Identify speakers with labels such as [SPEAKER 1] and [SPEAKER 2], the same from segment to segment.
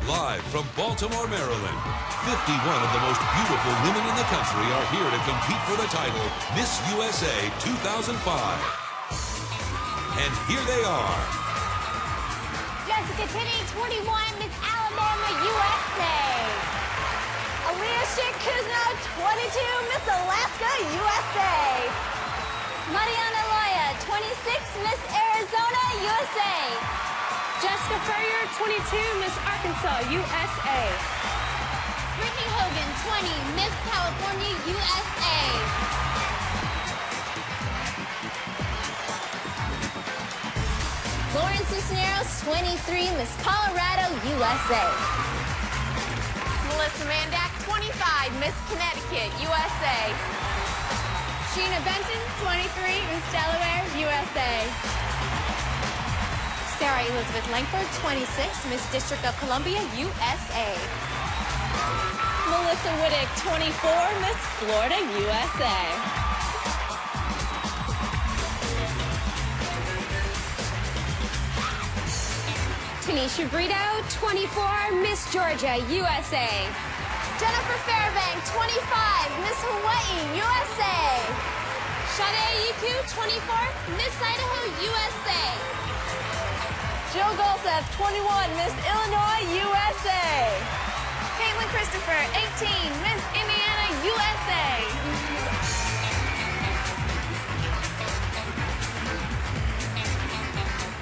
[SPEAKER 1] Live from Baltimore, Maryland, 51 of the most beautiful women in the country are here to compete for the title Miss USA 2005. And here they are.
[SPEAKER 2] Jessica Tenney, 21, Miss Alabama, USA. Alicia Kuzno, 22, Miss Alaska, USA. Mariana Loya, 26, Miss Arizona, USA.
[SPEAKER 3] Jessica Furrier, 22, Miss Arkansas, USA.
[SPEAKER 2] Brittany Hogan, 20, Miss California, USA. Lauren Cisneros, 23, Miss Colorado, USA.
[SPEAKER 4] Melissa Mandak, 25, Miss Connecticut, USA.
[SPEAKER 3] Sheena Benton, 23, Miss Delaware, USA.
[SPEAKER 4] Sarah Elizabeth Langford, 26, Miss District of Columbia, USA.
[SPEAKER 3] Melissa Whittick, 24, Miss Florida, USA. Tanisha Brito, 24, Miss Georgia, USA.
[SPEAKER 2] Jennifer Fairbank, 25, Miss Hawaii, USA.
[SPEAKER 4] Shanae Yiku, 24, Miss Idaho, USA.
[SPEAKER 2] Jill Golseth, 21, Miss Illinois, USA.
[SPEAKER 4] Caitlin Christopher, 18, Miss Indiana, USA.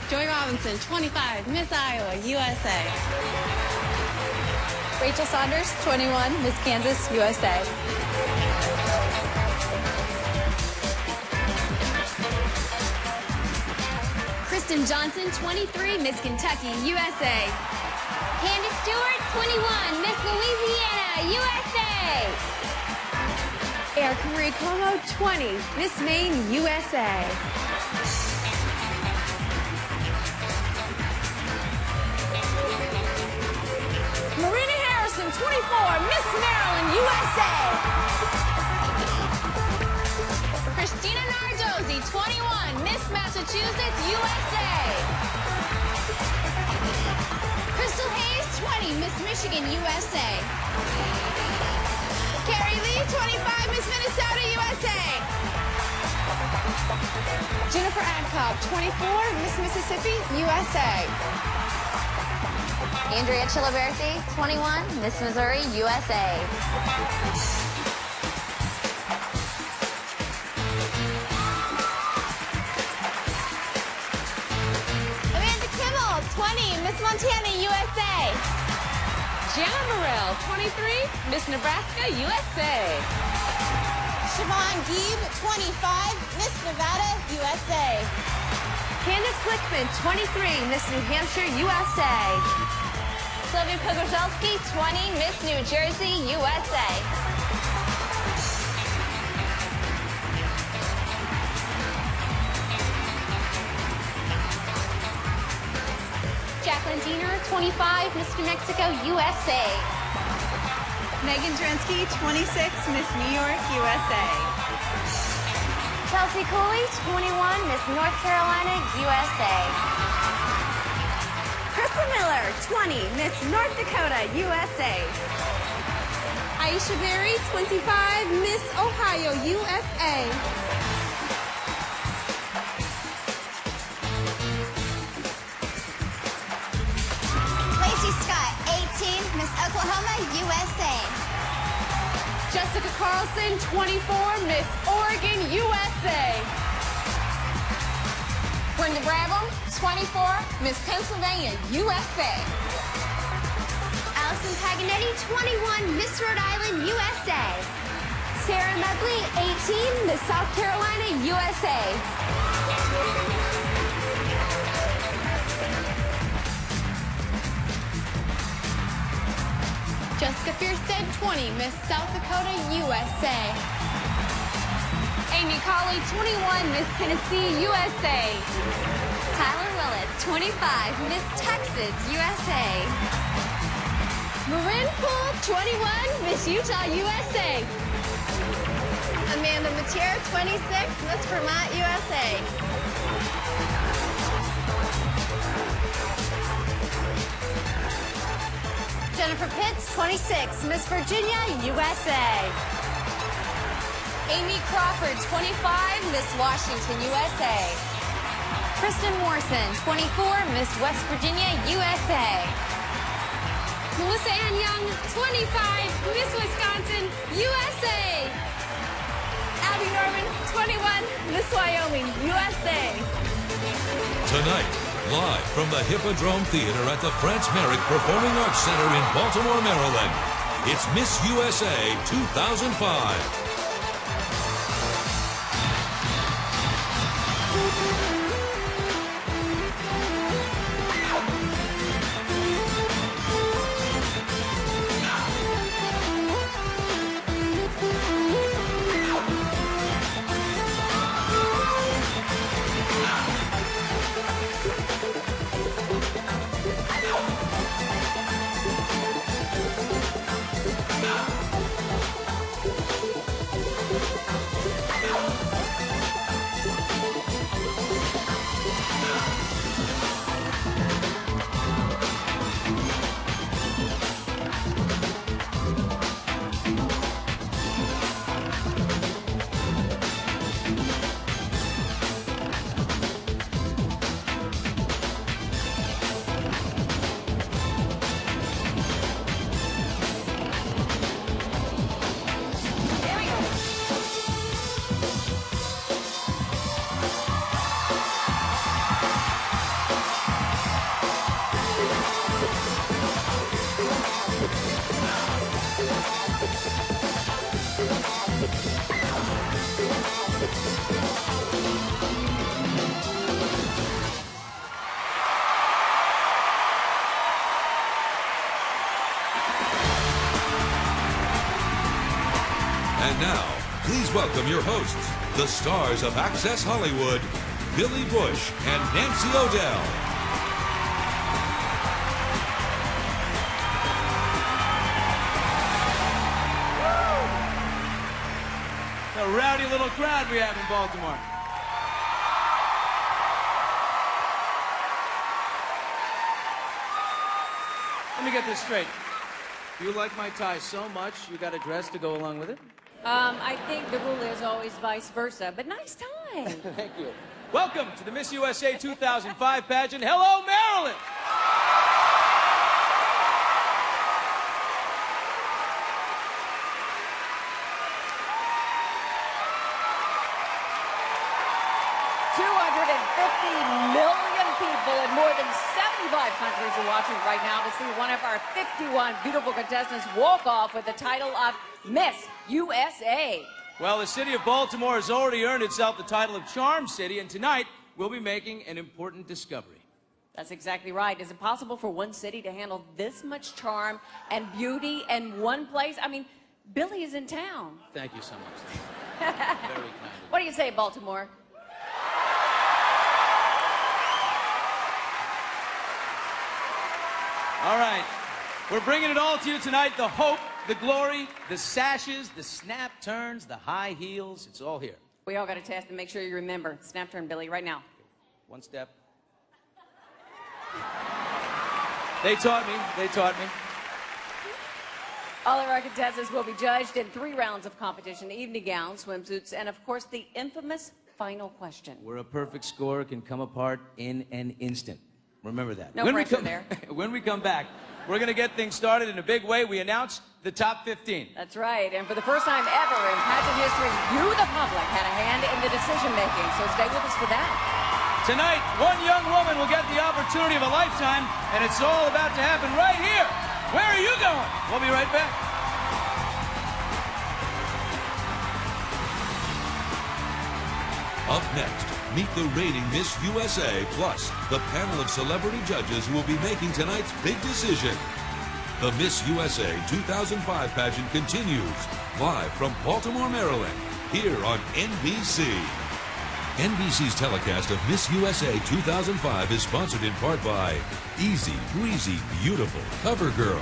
[SPEAKER 3] Joy Robinson, 25, Miss Iowa, USA.
[SPEAKER 2] Rachel Saunders, 21, Miss Kansas, USA.
[SPEAKER 3] Kristen Johnson, 23, Miss Kentucky, USA.
[SPEAKER 2] Candace Stewart, 21, Miss Louisiana, USA.
[SPEAKER 3] Erica Marie Como, 20, Miss Maine, USA.
[SPEAKER 2] Marina Harrison, 24, Miss Maryland, USA.
[SPEAKER 4] Christina Nardozzi, 21, Miss Massachusetts, USA.
[SPEAKER 2] Crystal Hayes, 20, Miss Michigan, USA.
[SPEAKER 4] Carrie Lee, 25, Miss Minnesota, USA.
[SPEAKER 2] Jennifer Adcock, 24, Miss Mississippi, USA. Andrea Chilaberti, 21, Miss Missouri, USA.
[SPEAKER 4] Amanda Kimmel, 20, Miss Montana, USA.
[SPEAKER 3] Gianna Morrell, 23, Miss Nebraska, USA.
[SPEAKER 4] Siobhan Gieb, 25, Miss Nevada, USA.
[SPEAKER 3] Candace Glickman, 23, Miss New Hampshire, USA.
[SPEAKER 2] Sylvia Pogorzelski, 20, Miss New Jersey, USA. Jacqueline Diener, 25, Miss New Mexico, USA.
[SPEAKER 3] Megan Drensky, 26, Miss New York, USA.
[SPEAKER 2] Chelsea Cooley, 21, Miss North Carolina, USA.
[SPEAKER 3] Crystal Miller, 20, Miss North Dakota, USA. Aisha Berry, 25, Miss Ohio, USA.
[SPEAKER 2] Lacey Scott, 18, Miss Oklahoma, USA.
[SPEAKER 3] Jessica Carlson, 24, Miss Oregon, USA.
[SPEAKER 4] Brenda Brabham, 24, Miss Pennsylvania, USA.
[SPEAKER 2] Allison Paganetti, 21, Miss Rhode Island, USA. Sarah Medley, 18, Miss South Carolina, USA.
[SPEAKER 3] Jessica Fierstead, 20, Miss South Dakota, USA. Amy Colley, 21, Miss Tennessee, USA.
[SPEAKER 2] Tyler Willis, 25, Miss Texas, USA.
[SPEAKER 3] Marin Poole, 21, Miss Utah, USA.
[SPEAKER 4] Amanda Matier, 26, Miss Vermont, USA. Jennifer Pitts, 26, Miss Virginia, USA. Amy Crawford, 25, Miss Washington, USA. Kristen Morrison, 24, Miss West Virginia, USA.
[SPEAKER 2] Melissa Ann Young, 25, Miss Wisconsin, USA.
[SPEAKER 3] Abby Norman, 21, Miss Wyoming, USA.
[SPEAKER 1] Tonight, live from the Hippodrome Theater at the Franz Marek Performing Arts Center in Baltimore, Maryland, it's Miss USA 2005. And now, please welcome your hosts, the stars of Access Hollywood, Billy Bush and Nancy O'Dell.
[SPEAKER 5] A rowdy little crowd we have in Baltimore. Let me get this straight. You like my tie so much, you got a dress to go along with it?
[SPEAKER 6] I think the rule is always vice versa, but nice tie.
[SPEAKER 5] Thank you. Welcome to the Miss USA 2005 pageant. Hello, Maryland!
[SPEAKER 6] Million people in more than 75 countries are watching right now to see one of our 51 beautiful contestants walk off with the title of Miss USA.
[SPEAKER 5] Well, the city of Baltimore has already earned itself the title of Charm City, and tonight we'll be making an important discovery.
[SPEAKER 6] That's exactly right. Is it possible for one city to handle this much charm and beauty in one place? I mean, Billy is in town.
[SPEAKER 5] Thank you so much. Very kind.
[SPEAKER 6] What do you say, Baltimore?
[SPEAKER 5] All right. We're bringing it all to you tonight. The hope, the glory, the sashes, the snap turns, the high heels. It's all here.
[SPEAKER 6] We all got a test and make sure you remember. Snap turn, Billy, right now.
[SPEAKER 5] One step. They taught me. They taught me.
[SPEAKER 6] All of our contestants will be judged in 3 rounds of competition: evening gowns, swimsuits, and of course the infamous final question.
[SPEAKER 5] Where a perfect score can come apart in an instant. Remember that.
[SPEAKER 6] No pressure there.
[SPEAKER 5] When we come back, we're going to get things started in a big way. We announce the top 15.
[SPEAKER 6] That's right. And for the first time ever in pageant history, you, the public, had a hand in the decision-making. So stay with us for that.
[SPEAKER 5] Tonight, one young woman will get the opportunity of a lifetime, and it's all about to happen right here. Where are you going? We'll be right back.
[SPEAKER 1] Up next, meet the reigning Miss USA, plus the panel of celebrity judges who will be making tonight's big decision. The Miss USA 2005 pageant continues live from Baltimore, Maryland, here on NBC. NBC's telecast of Miss USA 2005 is sponsored in part by Easy, Breezy, Beautiful CoverGirl.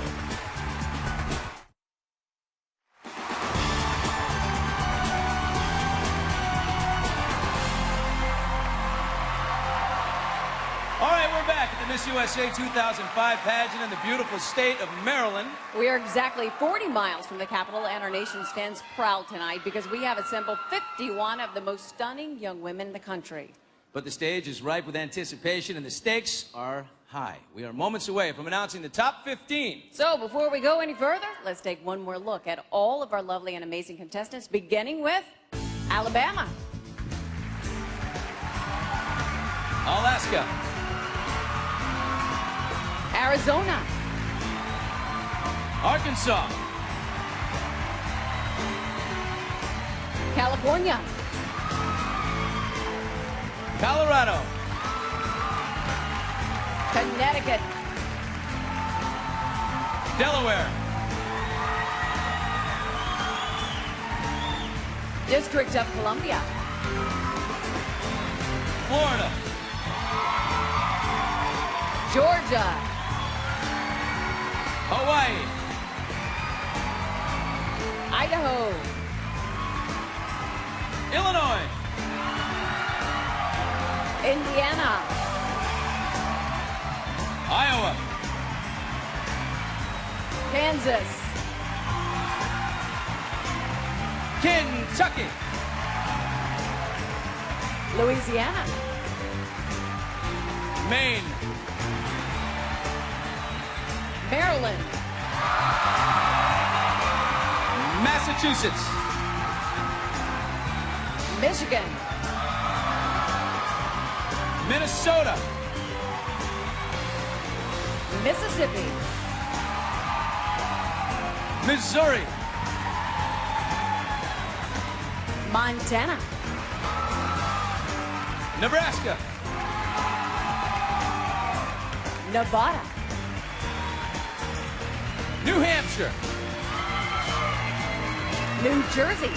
[SPEAKER 5] Miss USA 2005 pageant in the beautiful state of Maryland.
[SPEAKER 6] We are exactly 40 miles from the capital, and our nation stands proud tonight because we have assembled 51 of the most stunning young women in the country.
[SPEAKER 5] But the stage is ripe with anticipation, and the stakes are high. We are moments away from announcing the top 15.
[SPEAKER 6] So before we go any further, let's take one more look at all of our lovely and amazing contestants, beginning with Alabama,
[SPEAKER 5] Alaska,
[SPEAKER 6] Arizona,
[SPEAKER 5] Arkansas,
[SPEAKER 6] California,
[SPEAKER 5] Colorado,
[SPEAKER 6] Connecticut,
[SPEAKER 5] Delaware,
[SPEAKER 6] District of Columbia,
[SPEAKER 5] Florida,
[SPEAKER 6] Georgia,
[SPEAKER 5] Hawaii,
[SPEAKER 6] Idaho,
[SPEAKER 5] Illinois,
[SPEAKER 6] Indiana,
[SPEAKER 5] Iowa,
[SPEAKER 6] Kansas,
[SPEAKER 5] Kentucky,
[SPEAKER 6] Louisiana,
[SPEAKER 5] Maine,
[SPEAKER 6] Maryland,
[SPEAKER 5] Massachusetts,
[SPEAKER 6] Michigan,
[SPEAKER 5] Minnesota,
[SPEAKER 6] Mississippi,
[SPEAKER 5] Missouri,
[SPEAKER 6] Montana,
[SPEAKER 5] Nebraska,
[SPEAKER 6] Nevada,
[SPEAKER 5] New Hampshire,
[SPEAKER 6] New Jersey,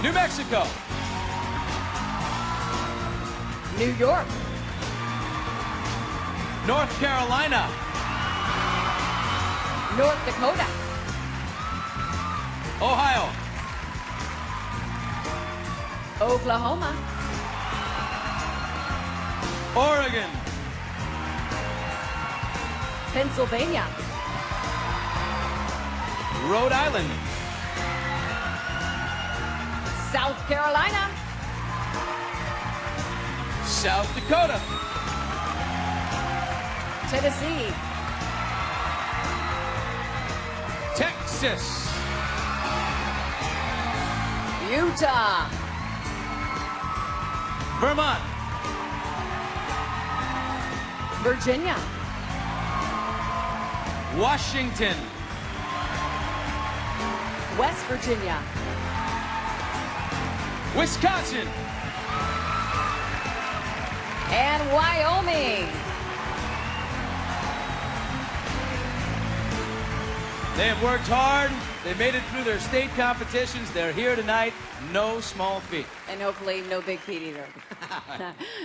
[SPEAKER 5] New Mexico,
[SPEAKER 6] New York,
[SPEAKER 5] North Carolina,
[SPEAKER 6] North Dakota,
[SPEAKER 5] Ohio,
[SPEAKER 6] Oklahoma,
[SPEAKER 5] Oregon,
[SPEAKER 6] Pennsylvania,
[SPEAKER 5] Rhode Island,
[SPEAKER 6] South Carolina,
[SPEAKER 5] South Dakota,
[SPEAKER 6] Tennessee,
[SPEAKER 5] Texas,
[SPEAKER 6] Utah,
[SPEAKER 5] Vermont,
[SPEAKER 6] Virginia,
[SPEAKER 5] Washington,
[SPEAKER 6] West Virginia,
[SPEAKER 5] Wisconsin,
[SPEAKER 6] and Wyoming.
[SPEAKER 5] They have worked hard. They made it through their state competitions. They're here tonight. No small feat.
[SPEAKER 6] And hopefully no big feet either.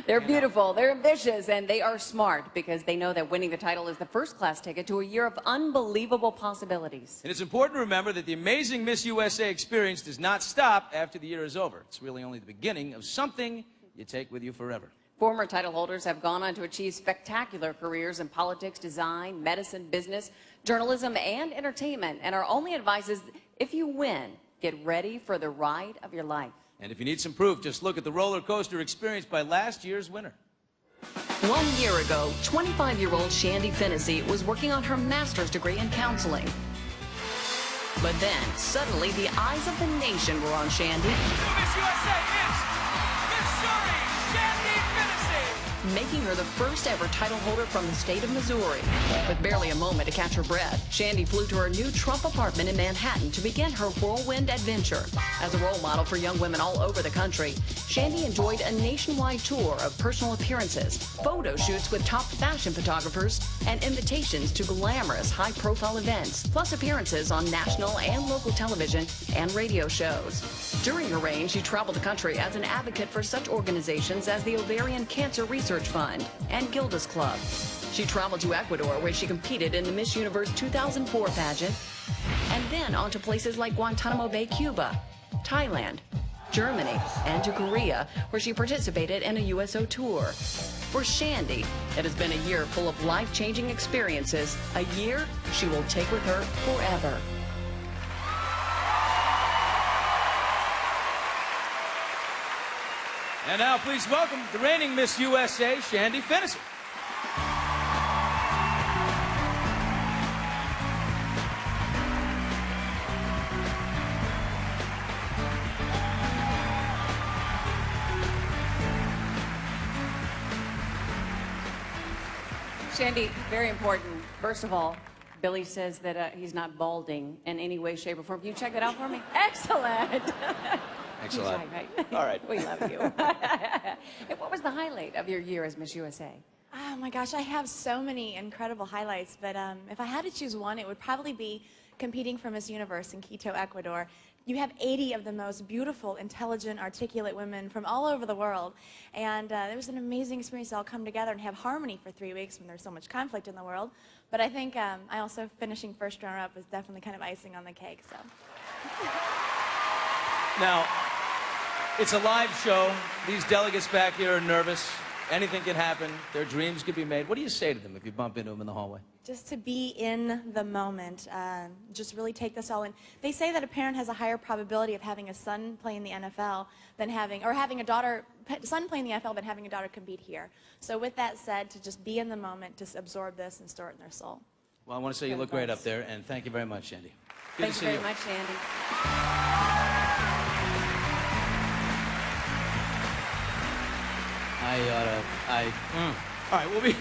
[SPEAKER 6] They're beautiful, they're ambitious, and they are smart because they know that winning the title is the first-class ticket to a year of unbelievable possibilities.
[SPEAKER 5] And it's important to remember that the amazing Miss USA experience does not stop after the year is over. It's really only the beginning of something you take with you forever.
[SPEAKER 6] Former title holders have gone on to achieve spectacular careers in politics, design, medicine, business, journalism, and entertainment. And our only advice is, if you win, get ready for the ride of your life.
[SPEAKER 5] And if you need some proof, just look at the roller coaster experienced by last year's winner.
[SPEAKER 7] 1 year ago, 25-year-old Shandy Fennessy was working on her master's degree in counseling. But then, suddenly, the eyes of the nation were on Shandy.
[SPEAKER 5] Miss USA is Missouri Shandy Fennessy,
[SPEAKER 7] making her the first ever title holder from the state of Missouri. With barely a moment to catch her breath, Shandy flew to her new Trump apartment in Manhattan to begin her whirlwind adventure. As a role model for young women all over the country, Shandy enjoyed a nationwide tour of personal appearances, photo shoots with top fashion photographers, and invitations to glamorous, high-profile events, plus appearances on national and local television and radio shows. During her reign, she traveled the country as an advocate for such organizations as the Ovarian Cancer Research Fund and Gilda's Club. She traveled to Ecuador, where she competed in the Miss Universe 2004 pageant, and then on to places like Guantanamo Bay, Cuba, Thailand, Germany, and to Korea, where she participated in a USO tour. For Shandy, it has been a year full of life-changing experiences, a year she will take with her forever.
[SPEAKER 5] And now please welcome the reigning Miss USA, Shandy Finnison.
[SPEAKER 6] Shandy, very important. First of all, Billy says that he's not balding in any way, shape, or form. Can you check that out for me? Excellent.
[SPEAKER 5] Excellent.
[SPEAKER 6] Shy, right?
[SPEAKER 5] All right.
[SPEAKER 6] We love you. And what was the highlight of your year as Miss USA?
[SPEAKER 8] Oh my gosh, I have so many incredible highlights, but if I had to choose one, it would probably be competing for Miss Universe in Quito, Ecuador. You have 80 of the most beautiful, intelligent, articulate women from all over the world, and it was an amazing experience to all come together and have harmony for 3 weeks when there's so much conflict in the world. But I think I also finishing first runner-up was definitely kind of icing on the cake. So.
[SPEAKER 5] Now, it's a live show. These delegates back here are nervous. Anything can happen. Their dreams could be made. What do you say to them if you bump into them in the hallway?
[SPEAKER 8] Just to be in the moment, just really take this all in. They say that a parent has a higher probability of having a son play in the NFL than having a son play in the NFL than having a daughter compete here. So with that said, to just be in the moment, just absorb this and store it in their soul.
[SPEAKER 5] Well, I want to say you look great up there, and thank you very much, Shandy.
[SPEAKER 6] Thank you very much, Shandy.
[SPEAKER 5] All right, we'll be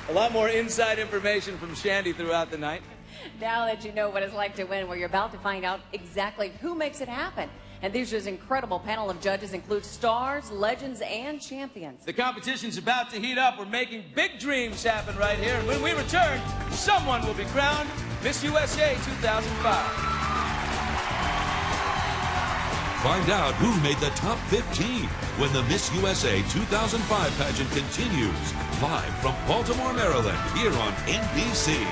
[SPEAKER 5] a lot more inside information from Shandy throughout the night.
[SPEAKER 6] Now that you know what it's like to win, well, you're about to find out exactly who makes it happen. And this year's incredible panel of judges includes stars, legends, and champions.
[SPEAKER 5] The competition's about to heat up. We're making big dreams happen right here. And when we return, someone will be crowned Miss USA 2005.
[SPEAKER 1] Find out who made the top 15 when the Miss USA 2005 pageant continues. Live from Baltimore, Maryland, here on NBC.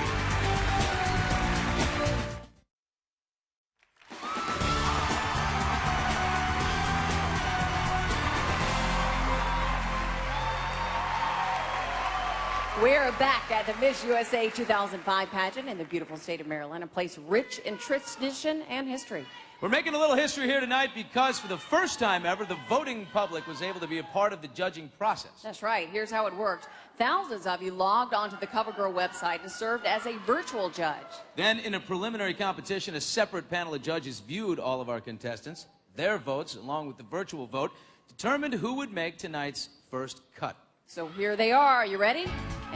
[SPEAKER 6] We're back at the Miss USA 2005 pageant in the beautiful state of Maryland, a place rich in tradition and history.
[SPEAKER 5] We're making a little history here tonight because for the first time ever, the voting public was able to be a part of the judging process.
[SPEAKER 6] That's right. Here's how it worked. Thousands of you logged onto the CoverGirl website and served as a virtual judge.
[SPEAKER 5] Then, in a preliminary competition, a separate panel of judges viewed all of our contestants. Their votes, along with the virtual vote, determined who would make tonight's first cut.
[SPEAKER 6] So here they are. You ready?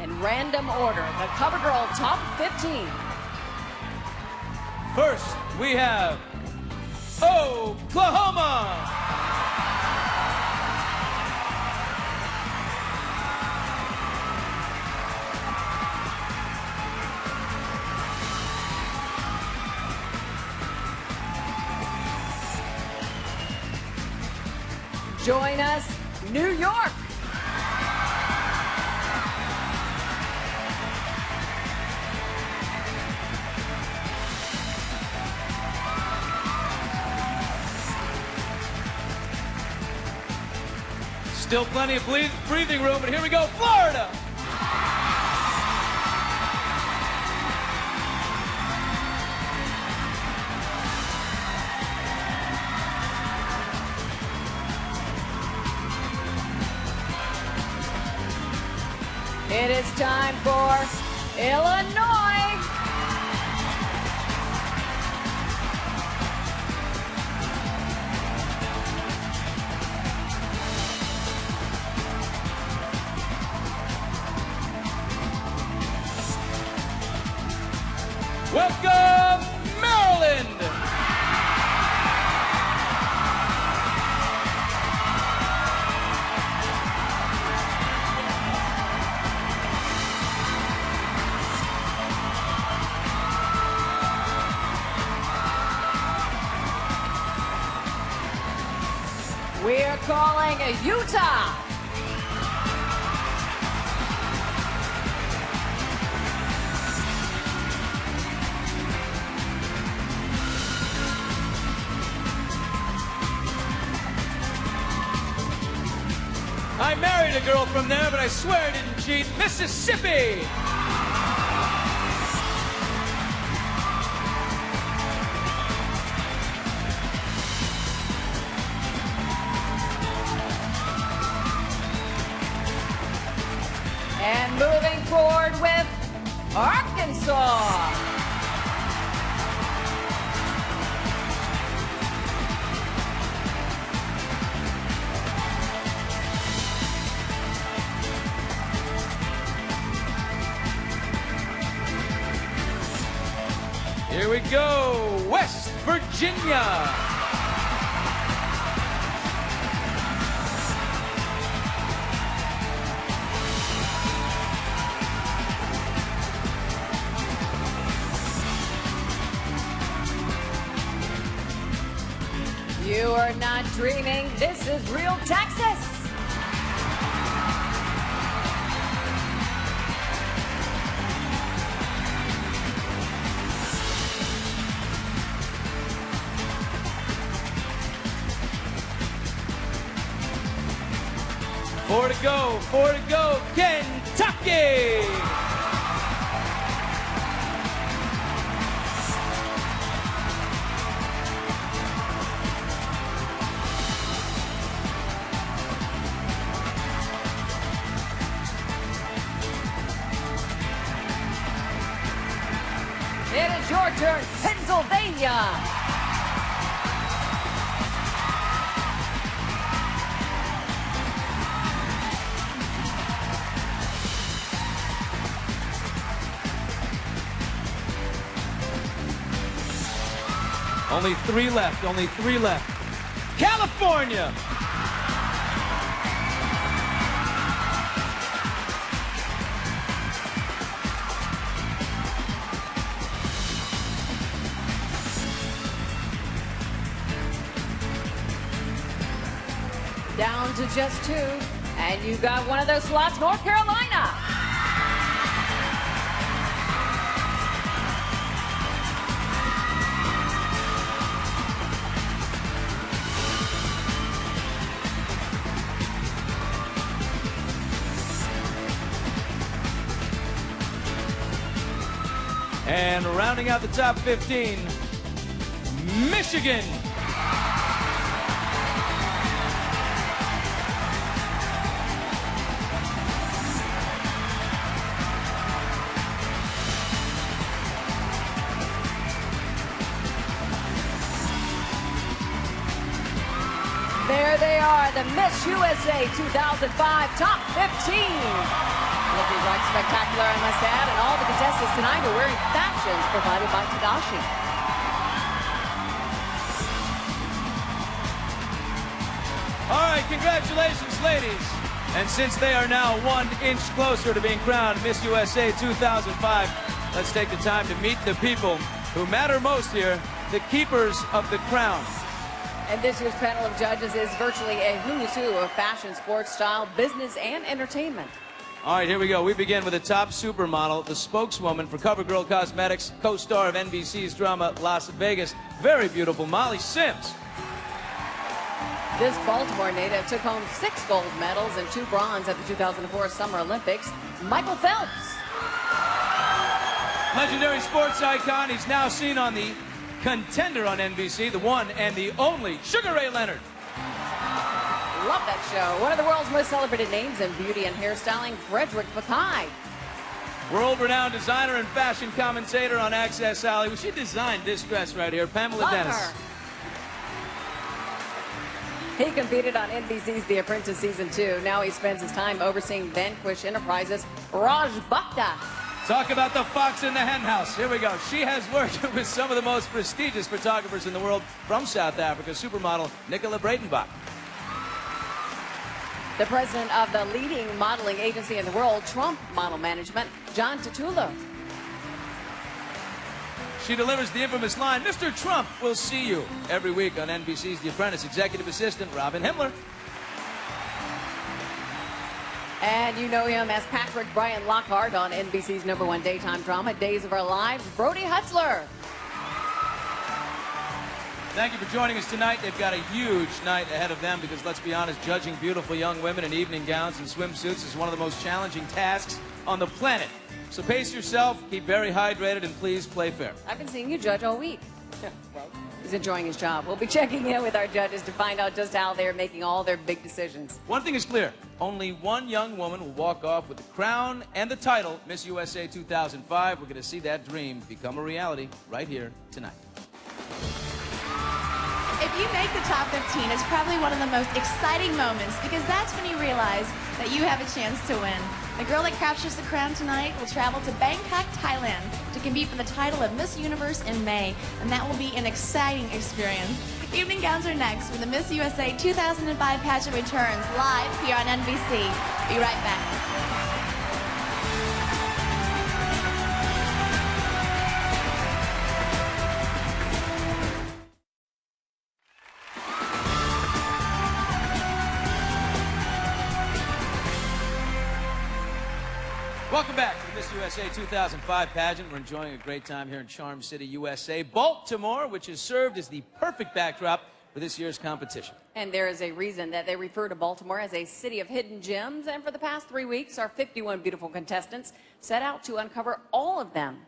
[SPEAKER 6] In random order, the CoverGirl Top 15.
[SPEAKER 5] First, we have Oklahoma.
[SPEAKER 6] Join us, New York.
[SPEAKER 5] Still plenty of breathing room, but here we go, Florida.
[SPEAKER 6] It is time for Illinois.
[SPEAKER 5] Welcome, Maryland!
[SPEAKER 6] We're calling Utah.
[SPEAKER 5] I'm married a girl from there, but I swear I didn't cheat. Mississippi!
[SPEAKER 6] And moving forward with Arkansas.
[SPEAKER 5] Here we go, West Virginia.
[SPEAKER 6] You are not dreaming. This is real Texas.
[SPEAKER 5] Four to go, Kentucky!
[SPEAKER 6] It is your turn, Pennsylvania.
[SPEAKER 5] Only three left, only three left. California!
[SPEAKER 6] Down to just two. And you got one of those slots, North Carolina.
[SPEAKER 5] And rounding out the top 15, Michigan.
[SPEAKER 6] There they are, the Miss USA 2005 top 15. Looking quite spectacular, I must add, and all the contestants tonight are wearing fashions provided by Tadashi.
[SPEAKER 5] All right, congratulations, ladies. And since they are now 1 inch closer to being crowned Miss USA 2005, let's take the time to meet the people who matter most here, the keepers of the crown.
[SPEAKER 6] And this year's panel of judges is virtually a who's who of fashion, sports, style, business, and entertainment.
[SPEAKER 5] All right, here we go. We begin with the top supermodel, the spokeswoman for CoverGirl Cosmetics, co-star of NBC's drama Las Vegas. Very beautiful, Molly Sims.
[SPEAKER 6] This Baltimore native took home 6 gold medals and 2 bronze at the 2004 Summer Olympics. Michael Phelps.
[SPEAKER 5] Legendary sports icon. He's now seen on the Contender on NBC, the one and the only Sugar Ray Leonard.
[SPEAKER 6] Love that show. One of the world's most celebrated names in beauty and hairstyling, Frederick Fekkai.
[SPEAKER 5] World-renowned designer and fashion commentator on Access Alley. Well, she designed this dress right here, Pamela
[SPEAKER 6] Love
[SPEAKER 5] Dennis.
[SPEAKER 6] her. He competed on NBC's The Apprentice Season 2. Now he spends his time overseeing Vanquish Enterprises. Raj Bhakta.
[SPEAKER 5] Talk about the fox in the hen house. Here we go. She has worked with some of the most prestigious photographers in the world from South Africa, supermodel Nicola Breitenbach.
[SPEAKER 6] The president of the leading modeling agency in the world, Trump Model Management, John Tutula.
[SPEAKER 5] She delivers the infamous line, "Mr. Trump will see you," every week on NBC's The Apprentice. Executive assistant Robin Himmler.
[SPEAKER 6] And you know him as Patrick Brian Lockhart on NBC's #1 daytime drama, Days of Our Lives, Brody Hutzler.
[SPEAKER 5] Thank you for joining us tonight. They've got a huge night ahead of them because, let's be honest, judging beautiful young women in evening gowns and swimsuits is one of the most challenging tasks on the planet. So pace yourself, keep very hydrated, and please play fair.
[SPEAKER 6] I've been seeing you judge all week. Well, he's enjoying his job. We'll be checking in with our judges to find out just how they're making all their big decisions.
[SPEAKER 5] One thing is clear. Only one young woman will walk off with the crown and the title, Miss USA 2005. We're going to see that dream become a reality right here tonight.
[SPEAKER 8] If you make the top 15, it's probably one of the most exciting moments because that's when you realize that you have a chance to win. The girl that captures the crown tonight will travel to Bangkok, Thailand to compete for the title of Miss Universe in May, and that will be an exciting experience. Evening gowns are next when the Miss USA 2005 pageant returns live here on NBC. Be right back.
[SPEAKER 5] Welcome back to the Miss USA 2005 pageant. We're enjoying a great time here in Charm City, USA. Baltimore, which has served as the perfect backdrop for this year's competition.
[SPEAKER 6] And there is a reason that they refer to Baltimore as a city of hidden gems. And for the past 3 weeks, our 51 beautiful contestants set out to uncover all of them.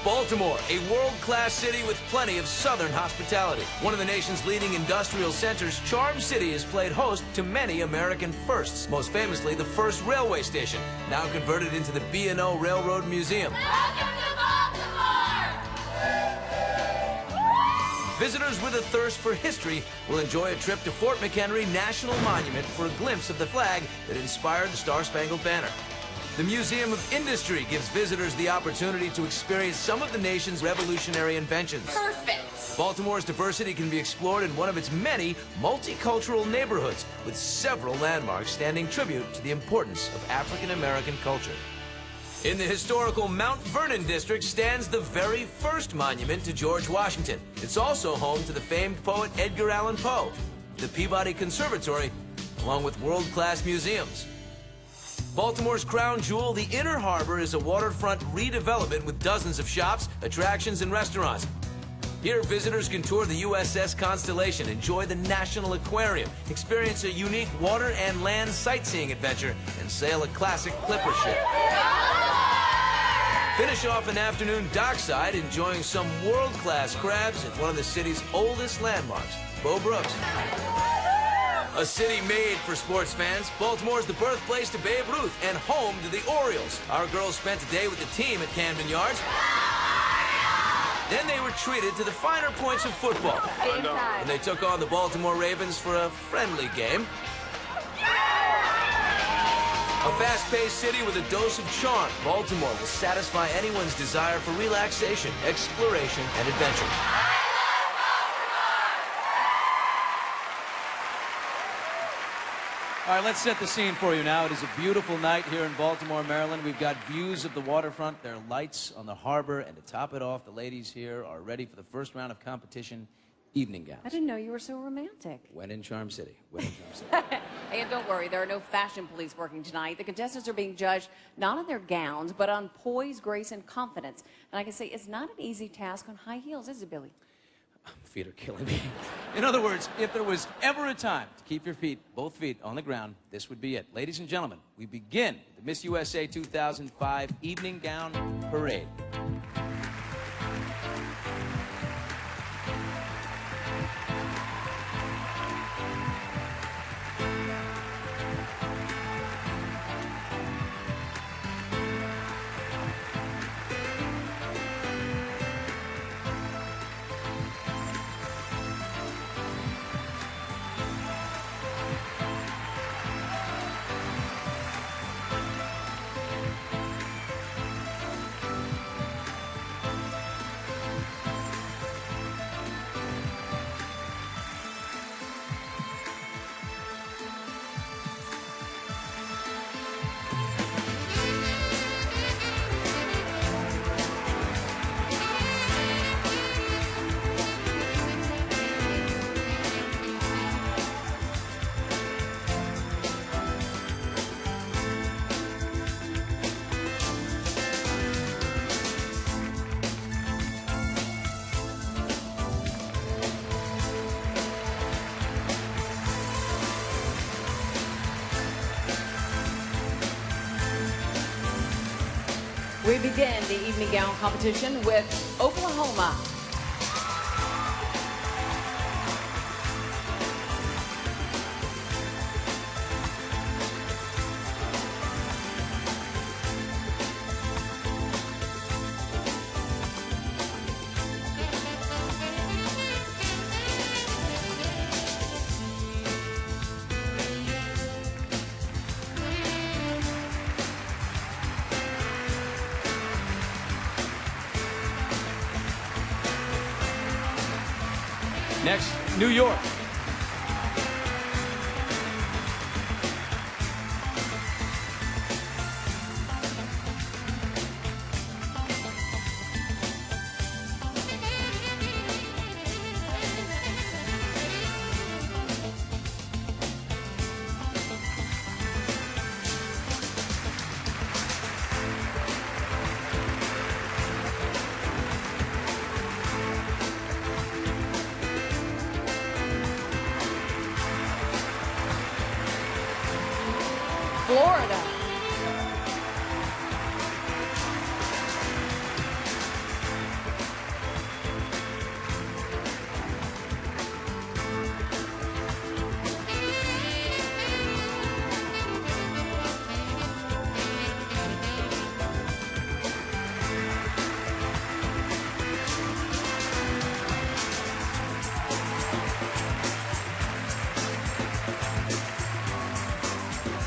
[SPEAKER 9] Baltimore, a world-class city with plenty of southern hospitality. One of the nation's leading industrial centers, Charm City has played host to many American firsts, most famously the first railway station, now converted into the B&O Railroad Museum.
[SPEAKER 2] Welcome to Baltimore!
[SPEAKER 9] Visitors with a thirst for history will enjoy a trip to Fort McHenry National Monument for a glimpse of the flag that inspired the Star-Spangled Banner. The Museum of Industry gives visitors the opportunity to experience some of the nation's revolutionary inventions.
[SPEAKER 6] Perfect!
[SPEAKER 9] Baltimore's diversity can be explored in one of its many multicultural neighborhoods, with several landmarks standing tribute to the importance of African-American culture. In the historical Mount Vernon district stands the very first monument to George Washington. It's also home to the famed poet Edgar Allan Poe, the Peabody Conservatory, along with world-class museums. Baltimore's crown jewel, the Inner Harbor, is a waterfront redevelopment with dozens of shops, attractions, and restaurants. Here, visitors can tour the USS Constellation, enjoy the National Aquarium, experience a unique water and land sightseeing adventure, and sail a classic clipper ship. Finish off an afternoon dockside enjoying some world-class crabs at one of the city's oldest landmarks, Bo Brooks. A city made for sports fans, Baltimore is the birthplace to Babe Ruth and home to the Orioles. Our girls spent a day with the team at Camden Yards. Then they were treated to the finer points of football. And they took on the Baltimore Ravens for a friendly game. A fast-paced city with a dose of charm, Baltimore will satisfy anyone's desire for relaxation, exploration, and adventure.
[SPEAKER 5] All right, let's set the scene for you now. It is a beautiful night here in Baltimore, Maryland. We've got views of the waterfront. There are lights on the harbor. And to top it off, the ladies here are ready for the first round of competition, evening gowns.
[SPEAKER 6] I didn't know you were so romantic.
[SPEAKER 5] When in Charm City. When in Charm City.
[SPEAKER 6] And don't worry, there are no fashion police working tonight. The contestants are being judged not on their gowns, but on poise, grace, and confidence. And I can say it's not an easy task on high heels, is it, Billy?
[SPEAKER 5] Feet are killing me. In other words, if there was ever a time to keep your feet, both feet, on the ground, this would be it. Ladies and gentlemen, we begin the Miss USA 2005 Evening Gown Parade.
[SPEAKER 6] We begin the evening gown competition with Oklahoma.
[SPEAKER 5] Next, New York.
[SPEAKER 6] Florida.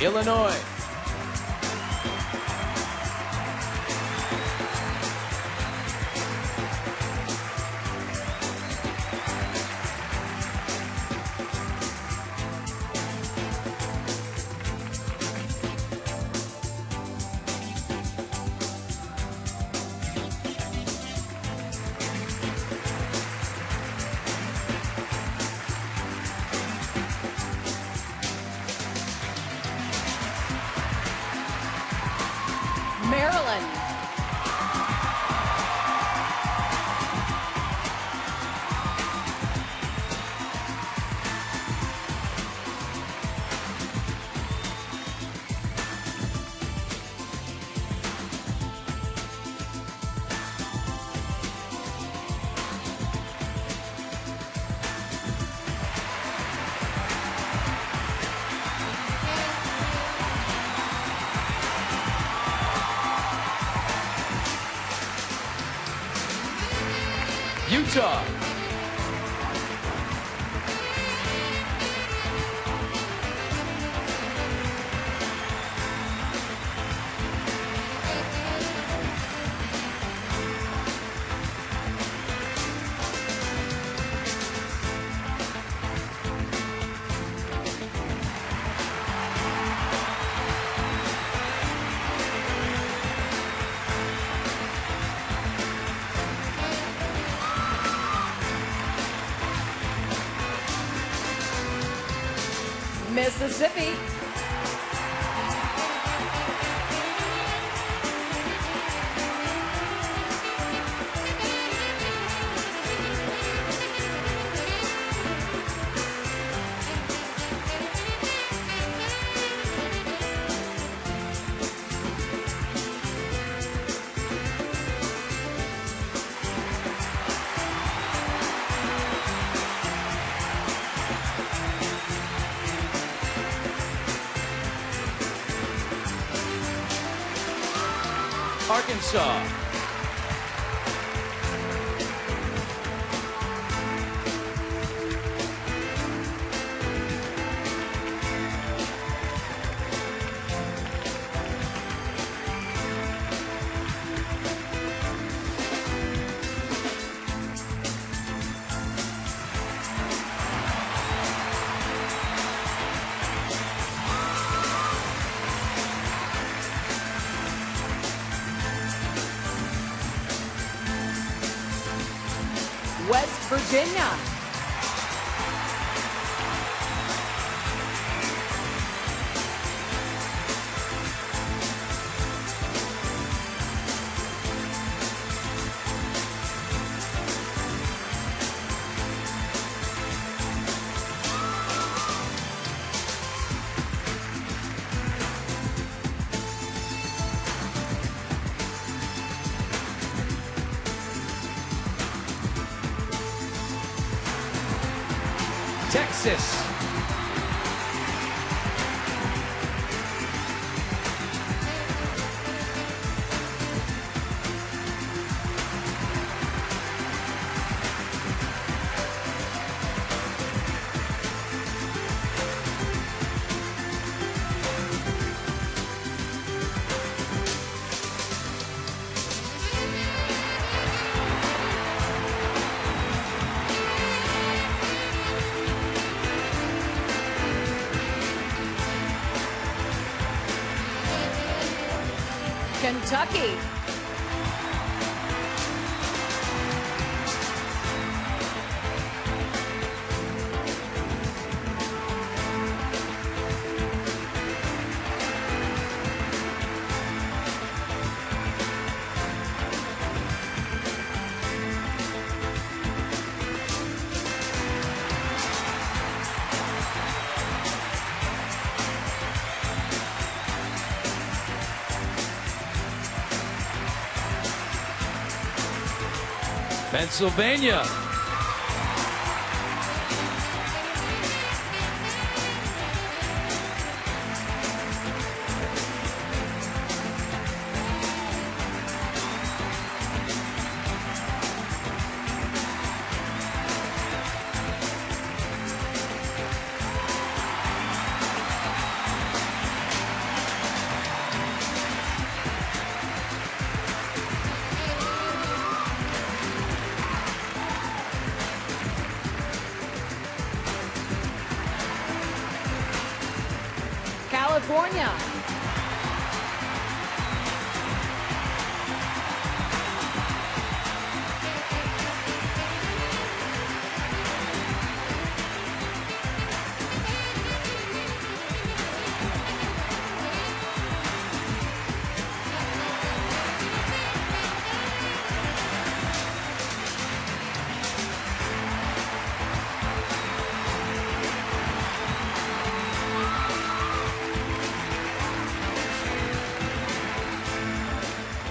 [SPEAKER 5] Illinois.
[SPEAKER 6] Maryland.
[SPEAKER 5] Utah.
[SPEAKER 6] Mississippi.
[SPEAKER 5] Arkansas.
[SPEAKER 6] West Virginia.
[SPEAKER 5] Texas.
[SPEAKER 6] Kentucky.
[SPEAKER 5] Pennsylvania.
[SPEAKER 6] California.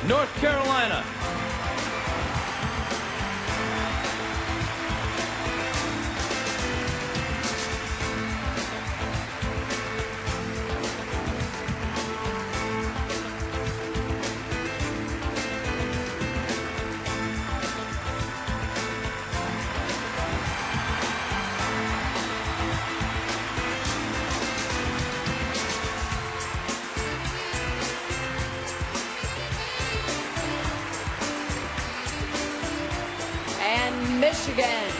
[SPEAKER 5] North Carolina.
[SPEAKER 6] And Michigan.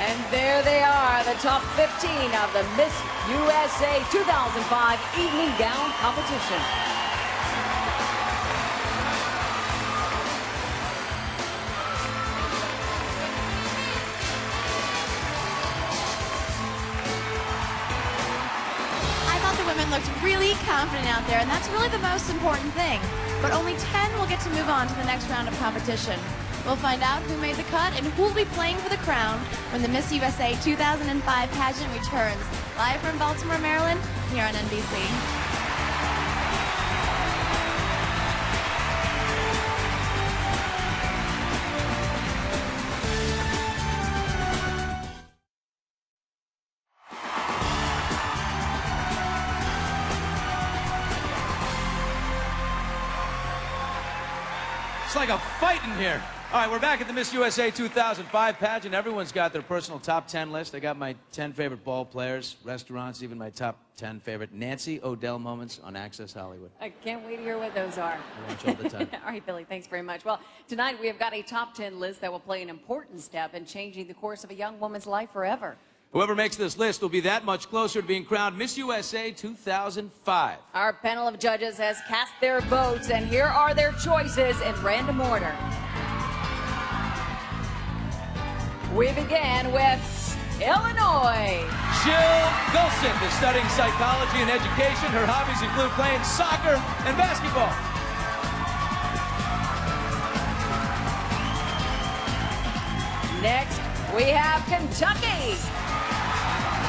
[SPEAKER 6] And there they are, the top 15 of the Miss USA 2005 evening gown competition.
[SPEAKER 8] I thought the women looked really confident out there, and that's really the most important thing. But only 10 will get to move on to the next round of competition. We'll find out who made the cut and who will be playing for the crown when the Miss USA 2005 pageant returns. Live from Baltimore, Maryland, here on NBC.
[SPEAKER 5] It's like a fight in here. All right, we're back at the Miss USA 2005 pageant. Everyone's got their personal top 10 list. I got my 10 favorite ball players, restaurants, even my top 10 favorite Nancy O'Dell moments on Access Hollywood.
[SPEAKER 6] I can't wait to hear what those are.
[SPEAKER 5] I watch all the time.
[SPEAKER 6] All right, Billy, thanks very much. Well, tonight we have got a top 10 list that will play an important step in changing the course of a young woman's life forever.
[SPEAKER 5] Whoever makes this list will be that much closer to being crowned Miss USA 2005.
[SPEAKER 6] Our panel of judges has cast their votes, and here are their choices in random order. We begin with Illinois.
[SPEAKER 5] Jill Gulson is studying psychology and education. Her hobbies include playing soccer and basketball.
[SPEAKER 6] Next, we have Kentucky.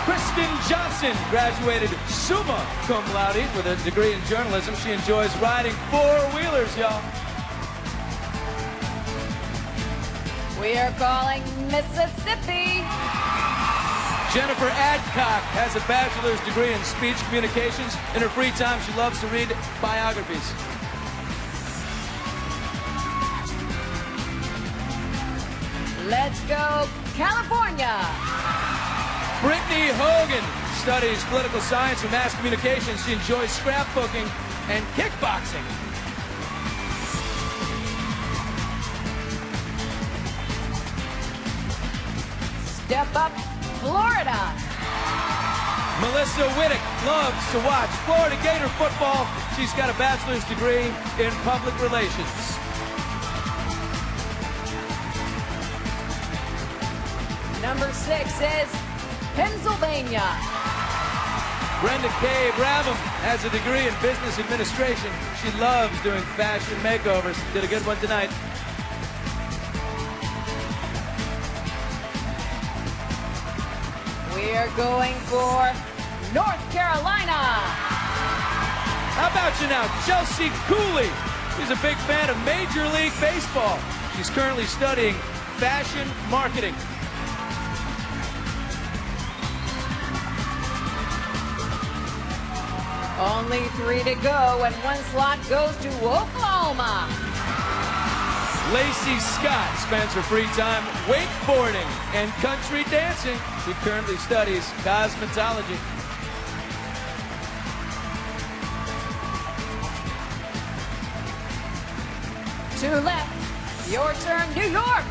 [SPEAKER 5] Kristen Johnson graduated summa cum laude with a degree in journalism. She enjoys riding four-wheelers, y'all.
[SPEAKER 6] We are calling Mississippi.
[SPEAKER 5] Jennifer Adcock has a bachelor's degree in speech communications. In her free time, she loves to read biographies.
[SPEAKER 6] Let's go California.
[SPEAKER 5] Brittany Hogan studies political science and mass communications. She enjoys scrapbooking and kickboxing.
[SPEAKER 6] Step up, Florida.
[SPEAKER 5] Melissa Whittick loves to watch Florida Gator football. She's got a bachelor's degree in public relations.
[SPEAKER 6] Number 6 is Pennsylvania.
[SPEAKER 5] Brenda K. Brabham has a degree in business administration. She loves doing fashion makeovers. Did a good one tonight.
[SPEAKER 6] We are going for North Carolina.
[SPEAKER 5] How about you now, Chelsea Cooley? She's a big fan of Major League Baseball. She's currently studying fashion marketing.
[SPEAKER 6] Only 3 to go, and 1 slot goes to Oklahoma.
[SPEAKER 5] Lacey Scott spends her free time wakeboarding and country dancing. She currently studies cosmetology.
[SPEAKER 6] Two left. Your turn, New York.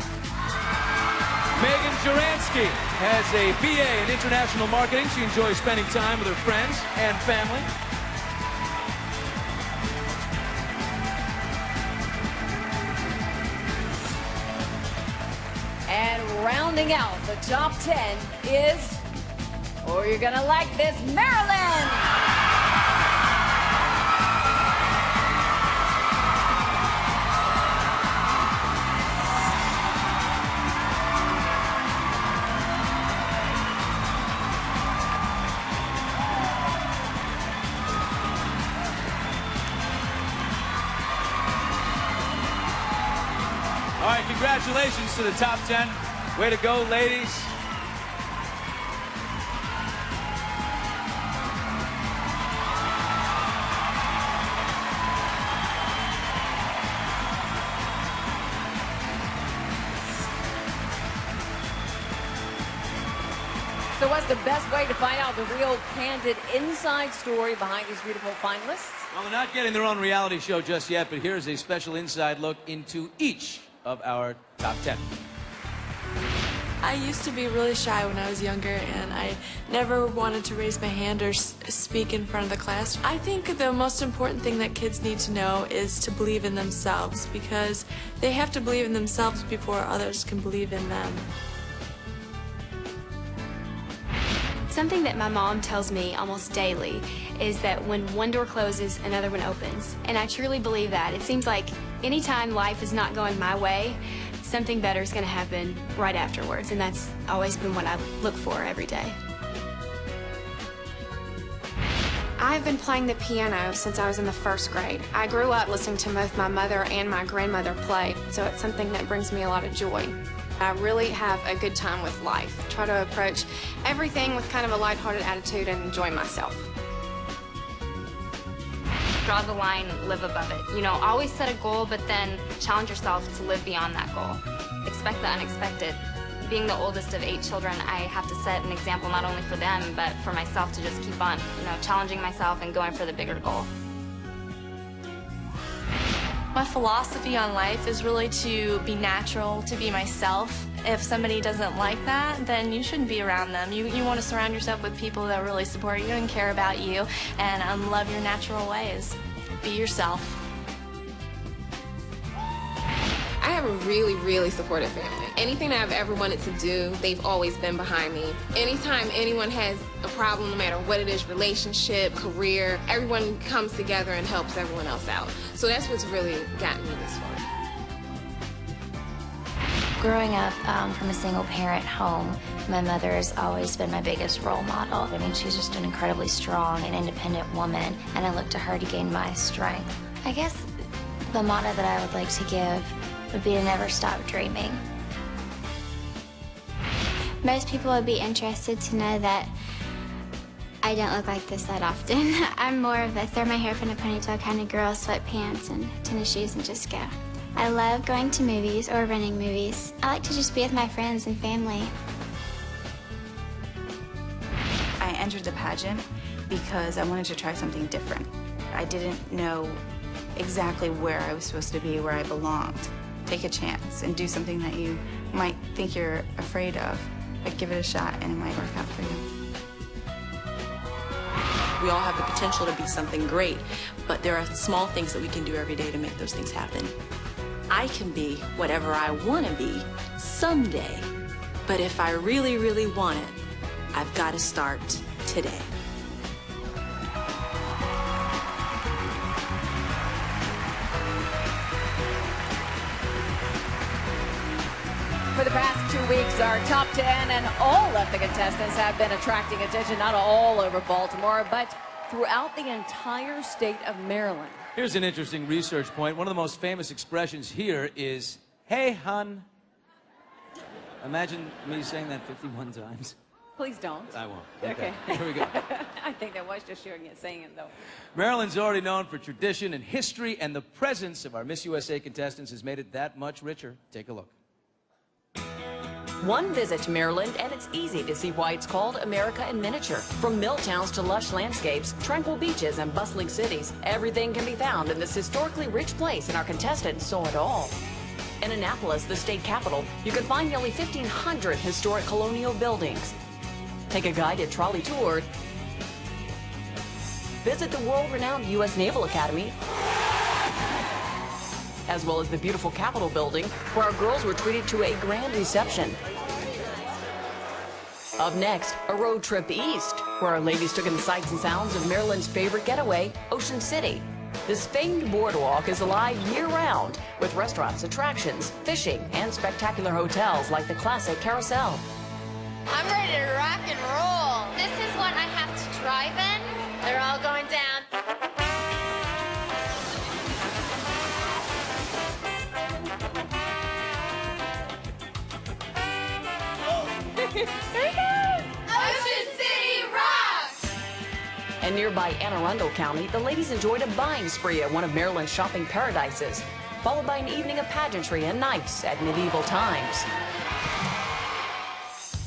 [SPEAKER 5] Megan Juransky has a BA in international marketing. She enjoys spending time with her friends and family.
[SPEAKER 6] And rounding out the top 10 is, oh, you're gonna like this, Maryland.
[SPEAKER 5] All right, congratulations to the top 10. Way to go, ladies.
[SPEAKER 6] So what's the best way to find out the real, candid, inside story behind these beautiful finalists?
[SPEAKER 5] Well, they're not getting their own reality show just yet, but here's a special inside look into each of our top 10.
[SPEAKER 10] I used to be really shy when I was younger, and I never wanted to raise my hand or speak in front of the class. I think the most important thing that kids need to know is to believe in themselves, because they have to believe in themselves before others can believe in them.
[SPEAKER 11] Something that my mom tells me almost daily is that when one door closes, another one opens. And I truly believe that. It seems like anytime life is not going my way, something better is going to happen right afterwards. And that's always been what I look for every day.
[SPEAKER 12] I've been playing the piano since I was in the 1st grade. I grew up listening to both my mother and my grandmother play, so it's something that brings me a lot of joy. I really have a good time with life. Try to approach everything with kind of a lighthearted attitude and enjoy myself.
[SPEAKER 11] draw the line, live above it. You know, always set a goal, but then challenge yourself to live beyond that goal. Expect the unexpected. Being the oldest of 8 children, I have to set an example not only for them, but for myself to just keep on, you know, challenging myself and going for the bigger goal.
[SPEAKER 10] My philosophy on life is really to be natural, to be myself. If somebody doesn't like that, then you shouldn't be around them. You want to surround yourself with people that really support you and care about you and love your natural ways. Be yourself.
[SPEAKER 12] I have a really, really supportive family. Anything that I've ever wanted to do, they've always been behind me. Anytime anyone has a problem, no matter what it is, relationship, career, everyone comes together and helps everyone else out. So that's what's really gotten me this far.
[SPEAKER 13] Growing up from a single-parent home, my mother has always been my biggest role model. I mean, she's just an incredibly strong and independent woman, and I look to her to gain my strength. I guess the motto that I would like to give would be to never stop dreaming.
[SPEAKER 11] Most people would be interested to know that I don't look like this that often. I'm more of a throw my hair up in a ponytail kind of girl, sweatpants and tennis shoes and just go. I love going to movies or renting movies. I like to just be with my friends and family.
[SPEAKER 14] I entered the pageant because I wanted to try something different. I didn't know exactly where I was supposed to be, where I belonged. Take a chance and do something that you might think you're afraid of, but give it a shot and it might work out for you.
[SPEAKER 15] We all have the potential to be something great, but there are small things that we can do every day to make those things happen. I can be whatever I want to be someday, but if I really, really want it, I've got to start today.
[SPEAKER 6] For the past 2 weeks, our top 10 and all of the contestants have been attracting attention, not all over Baltimore, but throughout the entire state of Maryland.
[SPEAKER 5] Here's an interesting research point. One of the most famous expressions here is, "Hey, hun." Imagine me saying that 51 times.
[SPEAKER 6] Please don't.
[SPEAKER 5] I won't.
[SPEAKER 6] Okay.
[SPEAKER 5] Here we go.
[SPEAKER 6] I think that was just showing it, saying it, though.
[SPEAKER 5] Maryland's already known for tradition and history, and the presence of our Miss USA contestants has made it that much richer. Take a look.
[SPEAKER 7] One visit to Maryland, and it's easy to see why it's called America in Miniature. From mill towns to lush landscapes, tranquil beaches, and bustling cities, everything can be found in this historically rich place, and our contestants saw it all. In Annapolis, the state capital, you can find nearly 1,500 historic colonial buildings. Take a guided trolley tour. Visit the world-renowned U.S. Naval Academy, as well as the beautiful Capitol building, where our girls were treated to a grand reception. Up next, a road trip east, where our ladies took in the sights and sounds of Maryland's favorite getaway, Ocean City. This famed boardwalk is alive year-round, with restaurants, attractions, fishing, and spectacular hotels like the classic Carousel.
[SPEAKER 16] I'm ready to rock and roll. This is what I have to drive in. They're all going down.
[SPEAKER 6] There he goes!
[SPEAKER 16] Ocean City rocks!
[SPEAKER 7] And nearby Anne Arundel County, the ladies enjoyed a buying spree at one of Maryland's shopping paradises, followed by an evening of pageantry and nights at medieval times.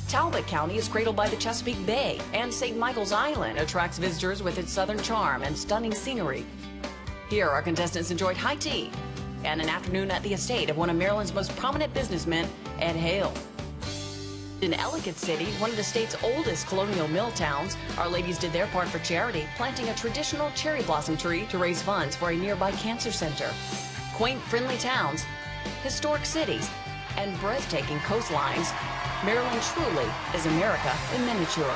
[SPEAKER 7] Talbot County is cradled by the Chesapeake Bay, and St. Michael's Island attracts visitors with its southern charm and stunning scenery. Here, our contestants enjoyed high tea and an afternoon at the estate of one of Maryland's most prominent businessmen, Ed Hale. In Ellicott City, one of the state's oldest colonial mill towns, our ladies did their part for charity, planting a traditional cherry blossom tree to raise funds for a nearby cancer center. Quaint, friendly towns, historic cities, and breathtaking coastlines, Maryland truly is America in miniature.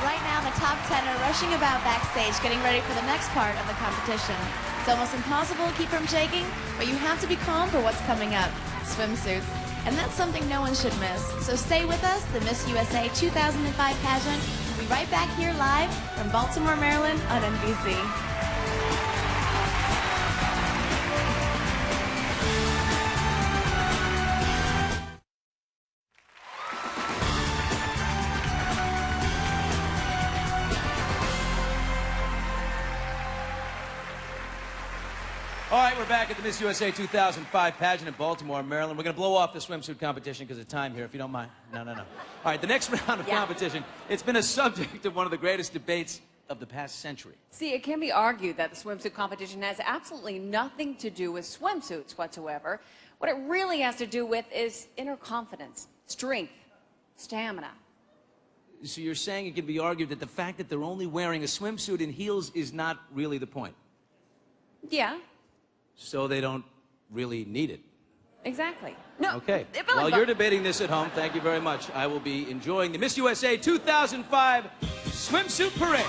[SPEAKER 8] Right now, the top 10 are rushing about backstage, getting ready for the next part of the competition. It's almost impossible to keep from shaking, but you have to be calm for what's coming up. Swimsuits. And that's something no one should miss. So stay with us. The Miss USA 2005 pageant will be right back here live from Baltimore, Maryland on NBC.
[SPEAKER 5] All right, we're back at the Miss USA 2005 pageant in Baltimore, Maryland. We're going to blow off the swimsuit competition because of time here, if you don't mind. No. All right, the next round of competition, it's been a subject of one of the greatest debates of the past century.
[SPEAKER 6] See, it can be argued that the swimsuit competition has absolutely nothing to do with swimsuits whatsoever. What it really has to do with is inner confidence, strength, stamina.
[SPEAKER 5] So you're saying it can be argued that the fact that they're only wearing a swimsuit and heels is not really the point?
[SPEAKER 6] Yeah.
[SPEAKER 5] So they don't really need it.
[SPEAKER 6] Exactly. No.
[SPEAKER 5] Okay. While you're debating this at home, thank you very much. I will be enjoying the Miss USA 2005 swimsuit parade.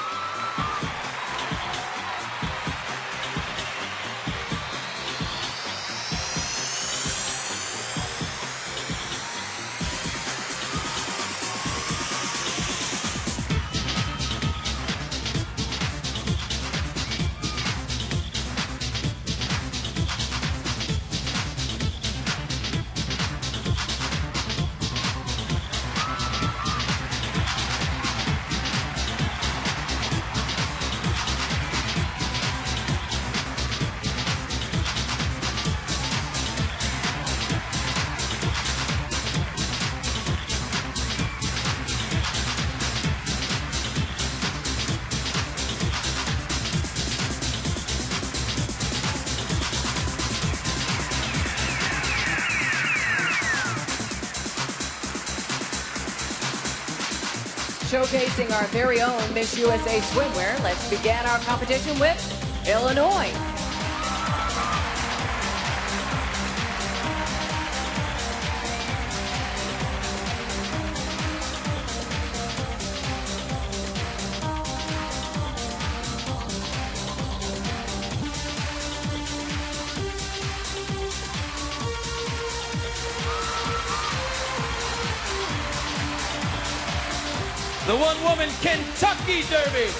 [SPEAKER 6] Showcasing our very own Miss USA swimwear, let's begin our competition with Illinois.
[SPEAKER 5] The one-woman Kentucky Derby.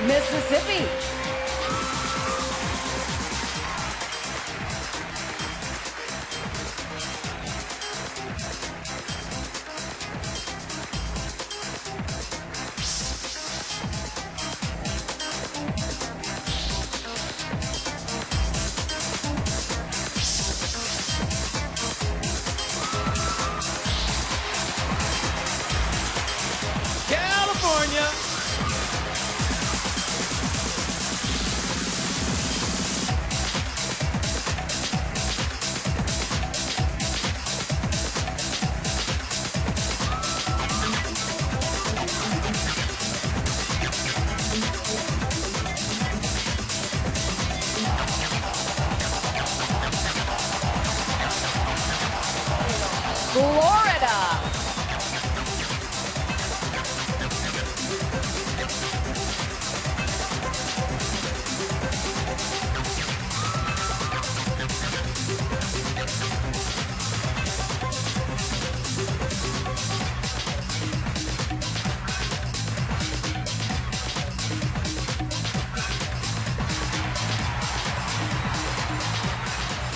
[SPEAKER 6] Mississippi.
[SPEAKER 5] California.
[SPEAKER 6] Florida.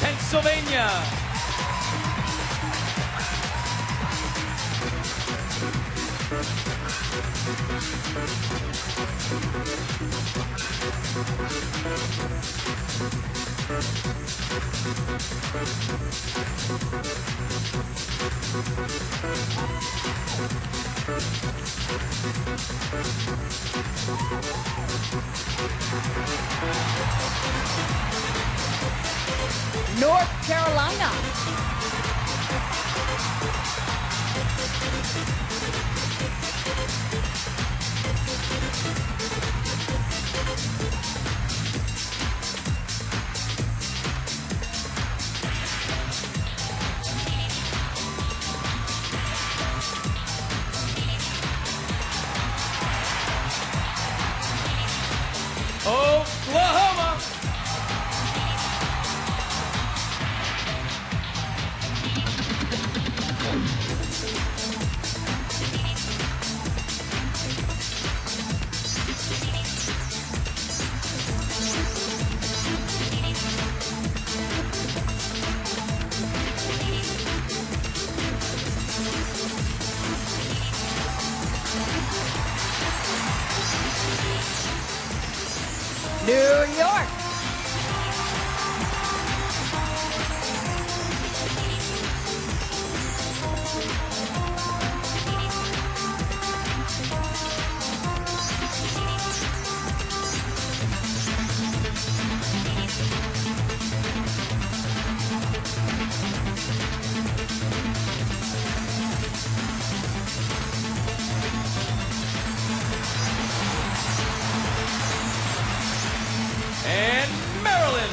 [SPEAKER 5] Pennsylvania.
[SPEAKER 6] North Carolina.
[SPEAKER 5] Oklahoma.
[SPEAKER 3] New York.
[SPEAKER 5] And Maryland.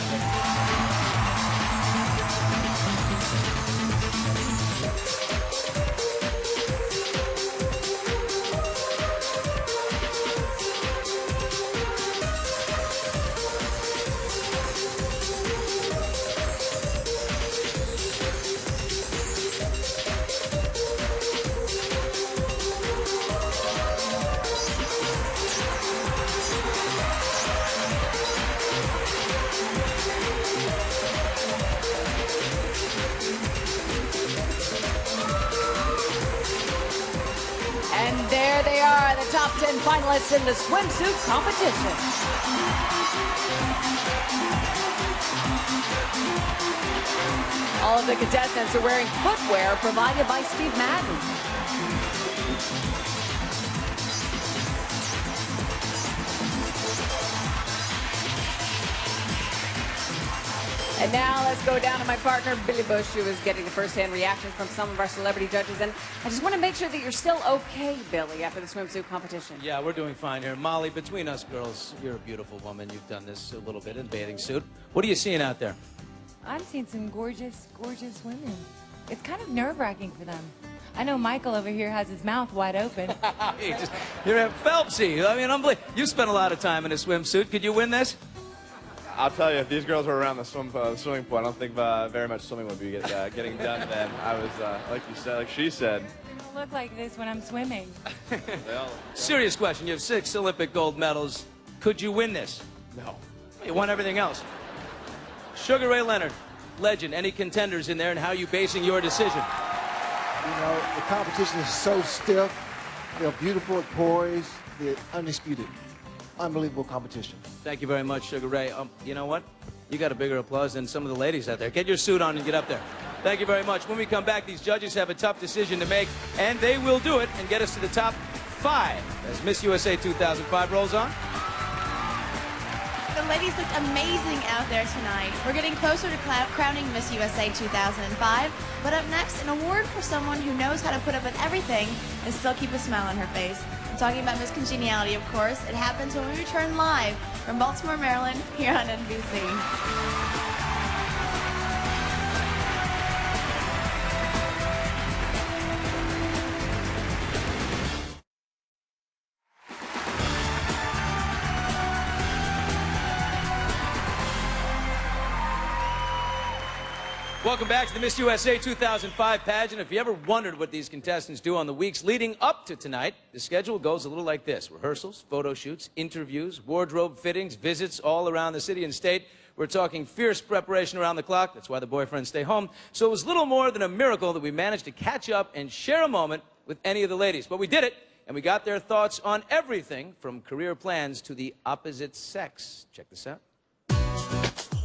[SPEAKER 3] And there they are, the top 10 finalists in the swimsuit competition. All of the contestants are wearing footwear provided by Steve Madden. And now let's go down to my partner, Billy Bush, who is getting the first-hand reaction from some of our celebrity judges. And I just want to make sure that you're still okay, Billy, after the swimsuit competition.
[SPEAKER 5] Yeah, we're doing fine here. Molly, between us girls, you're a beautiful woman. You've done this a little bit in bathing suit. What are you seeing out there?
[SPEAKER 17] I'm seeing some gorgeous, gorgeous women. It's kind of nerve-wracking for them. I know Michael over here has his mouth wide open.
[SPEAKER 5] You're Phelpsy. I mean, unbelievable. You spent a lot of time in a swimsuit. Could you win this?
[SPEAKER 18] I'll tell you, if these girls were around the swimming pool, I don't think very much swimming would be getting done then. I was, like you said, like she said.
[SPEAKER 17] I don't look like this when I'm swimming.
[SPEAKER 18] Well,
[SPEAKER 5] Serious question. You have 6 Olympic gold medals. Could you win this?
[SPEAKER 18] No.
[SPEAKER 5] You won everything else. Sugar Ray Leonard, legend. Any contenders in there, and how are you basing your decision?
[SPEAKER 19] You know, the competition is so stiff. They're beautiful, poised, they're undisputed. Unbelievable competition.
[SPEAKER 5] Thank you very much, Sugar Ray. You know what? You got a bigger applause than some of the ladies out there. Get your suit on and get up there. Thank you very much. When we come back, these judges have a tough decision to make, and they will do it and get us to the top 5 as Miss USA 2005 rolls on.
[SPEAKER 8] The ladies looked amazing out there tonight. We're getting closer to crowning Miss USA 2005. But up next, an award for someone who knows how to put up with everything and still keep a smile on her face. I'm talking about Miss Congeniality, of course. It happens when we return live from Baltimore, Maryland, here on NBC.
[SPEAKER 5] Welcome back to the Miss USA 2005 pageant. If you ever wondered what these contestants do on the weeks leading up to tonight, the schedule goes a little like this. Rehearsals, photo shoots, interviews, wardrobe fittings, visits all around the city and state. We're talking fierce preparation around the clock. That's why the boyfriends stay home. So it was little more than a miracle that we managed to catch up and share a moment with any of the ladies. But we did it, and we got their thoughts on everything from career plans to the opposite sex. Check this out.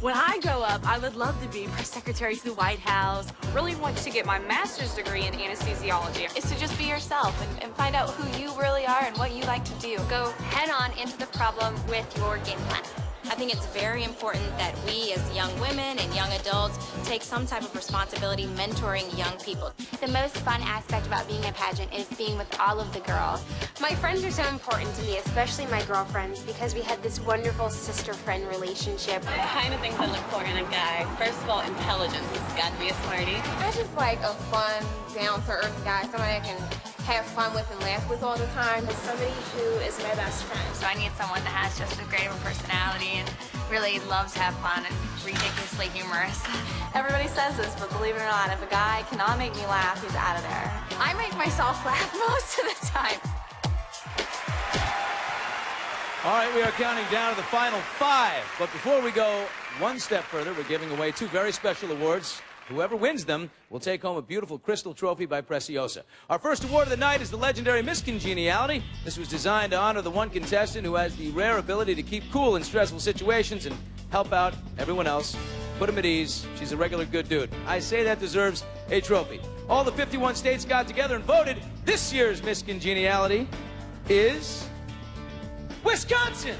[SPEAKER 20] When I grow up, I would love to be press secretary to the White House.
[SPEAKER 21] Really want to get my master's degree in anesthesiology.
[SPEAKER 22] Is to just be yourself and find out who you really are and what you like to do.
[SPEAKER 16] Go head on into the problem with your game plan.
[SPEAKER 22] I think it's very important that we as young women and young adults take some type of responsibility mentoring young people.
[SPEAKER 13] The most fun aspect about being a pageant is being with all of the girls. My friends are so important to me, especially my girlfriends, because we had this wonderful sister-friend relationship.
[SPEAKER 21] The kind of things I look for in a guy. First of all, intelligence. He's got to be a smarty.
[SPEAKER 23] I just like a fun, down-to-earth guy, somebody I can have fun with and laugh with all the time.
[SPEAKER 22] It's somebody who is my best friend.
[SPEAKER 21] So I need someone that has just as great of a personality and really loves to have fun and ridiculously humorous.
[SPEAKER 22] Everybody says this, but believe it or not, if a guy cannot make me laugh, he's out of there. I make myself laugh most of the time.
[SPEAKER 5] All right, we are counting down to the final 5. But before we go one step further, we're giving away 2 very special awards Whoever wins them will take home a beautiful crystal trophy by Preciosa. Our first award of the night is the legendary Miss Congeniality. This was designed to honor the one contestant who has the rare ability to keep cool in stressful situations and help out everyone else. Put them at ease. She's a regular good dude. I say that deserves a trophy. All the 51 states got together and voted. This year's Miss Congeniality is Wisconsin.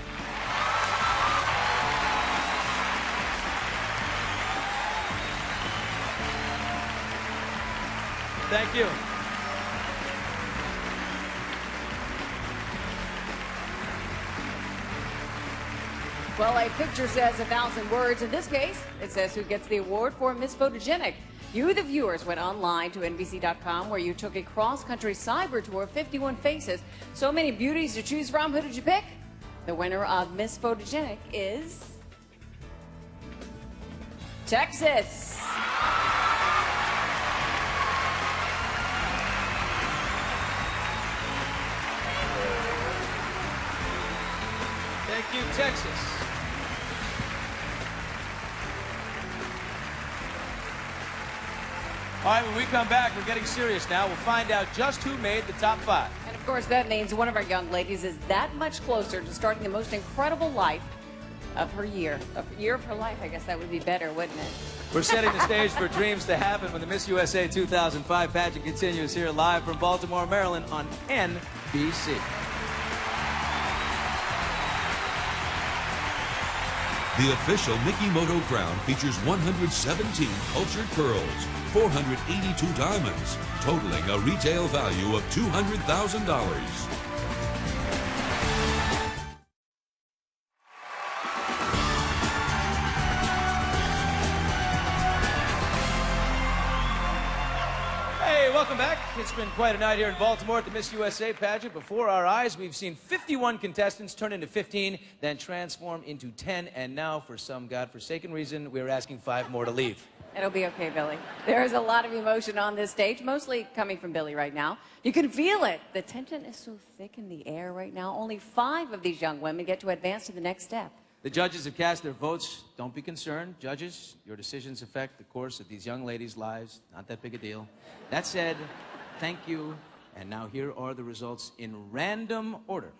[SPEAKER 5] Thank you.
[SPEAKER 3] Well, a picture says 1,000 words. In this case, it says who gets the award for Miss Photogenic. You, the viewers, went online to NBC.com where you took a cross-country cyber tour of 51 faces. So many beauties to choose from. Who did you pick? The winner of Miss Photogenic is Texas.
[SPEAKER 5] Thank you, Texas. All right, when we come back, we're getting serious now. We'll find out just who made the top 5.
[SPEAKER 3] And of course, that means one of our young ladies is that much closer to starting the most incredible life of her year. A year of her life, I guess that would be better, wouldn't it?
[SPEAKER 5] We're setting the stage for dreams to happen when the Miss USA 2005 pageant continues here live from Baltimore, Maryland on NBC.
[SPEAKER 1] The official Mikimoto crown features 117 cultured pearls, 482 diamonds, totaling a retail value of $200,000.
[SPEAKER 5] Welcome back. It's been quite a night here in Baltimore at the Miss USA pageant. Before our eyes, we've seen 51 contestants turn into 15, then transform into 10, and now, for some godforsaken reason, we're asking 5 more to leave.
[SPEAKER 3] It'll be okay, Billy. There is a lot of emotion on this stage, mostly coming from Billy right now. You can feel it. The tension is so thick in the air right now. Only 5 of these young women get to advance to the next step.
[SPEAKER 5] The judges have cast their votes. Don't be concerned. Judges, your decisions affect the course of these young ladies' lives. Not that big a deal. That said, thank you. And now here are the results in random order.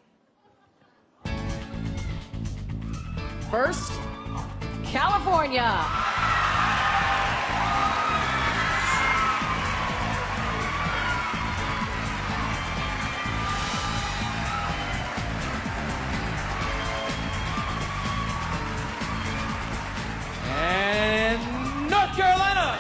[SPEAKER 3] First, California.
[SPEAKER 5] And North Carolina.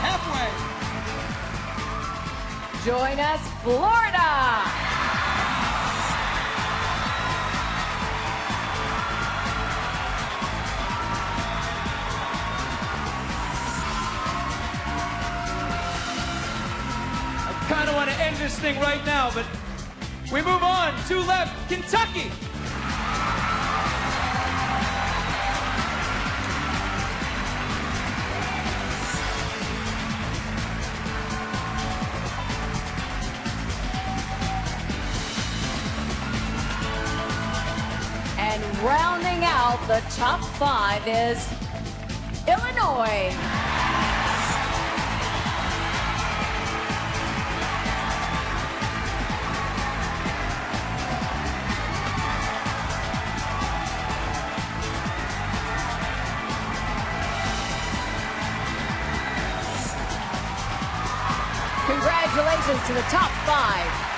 [SPEAKER 5] Halfway.
[SPEAKER 3] Join us, Florida.
[SPEAKER 5] I kind of want to end this thing right now, but we move on. 2 left, Kentucky.
[SPEAKER 3] And rounding out the top 5 is Illinois. Congratulations to the top 5.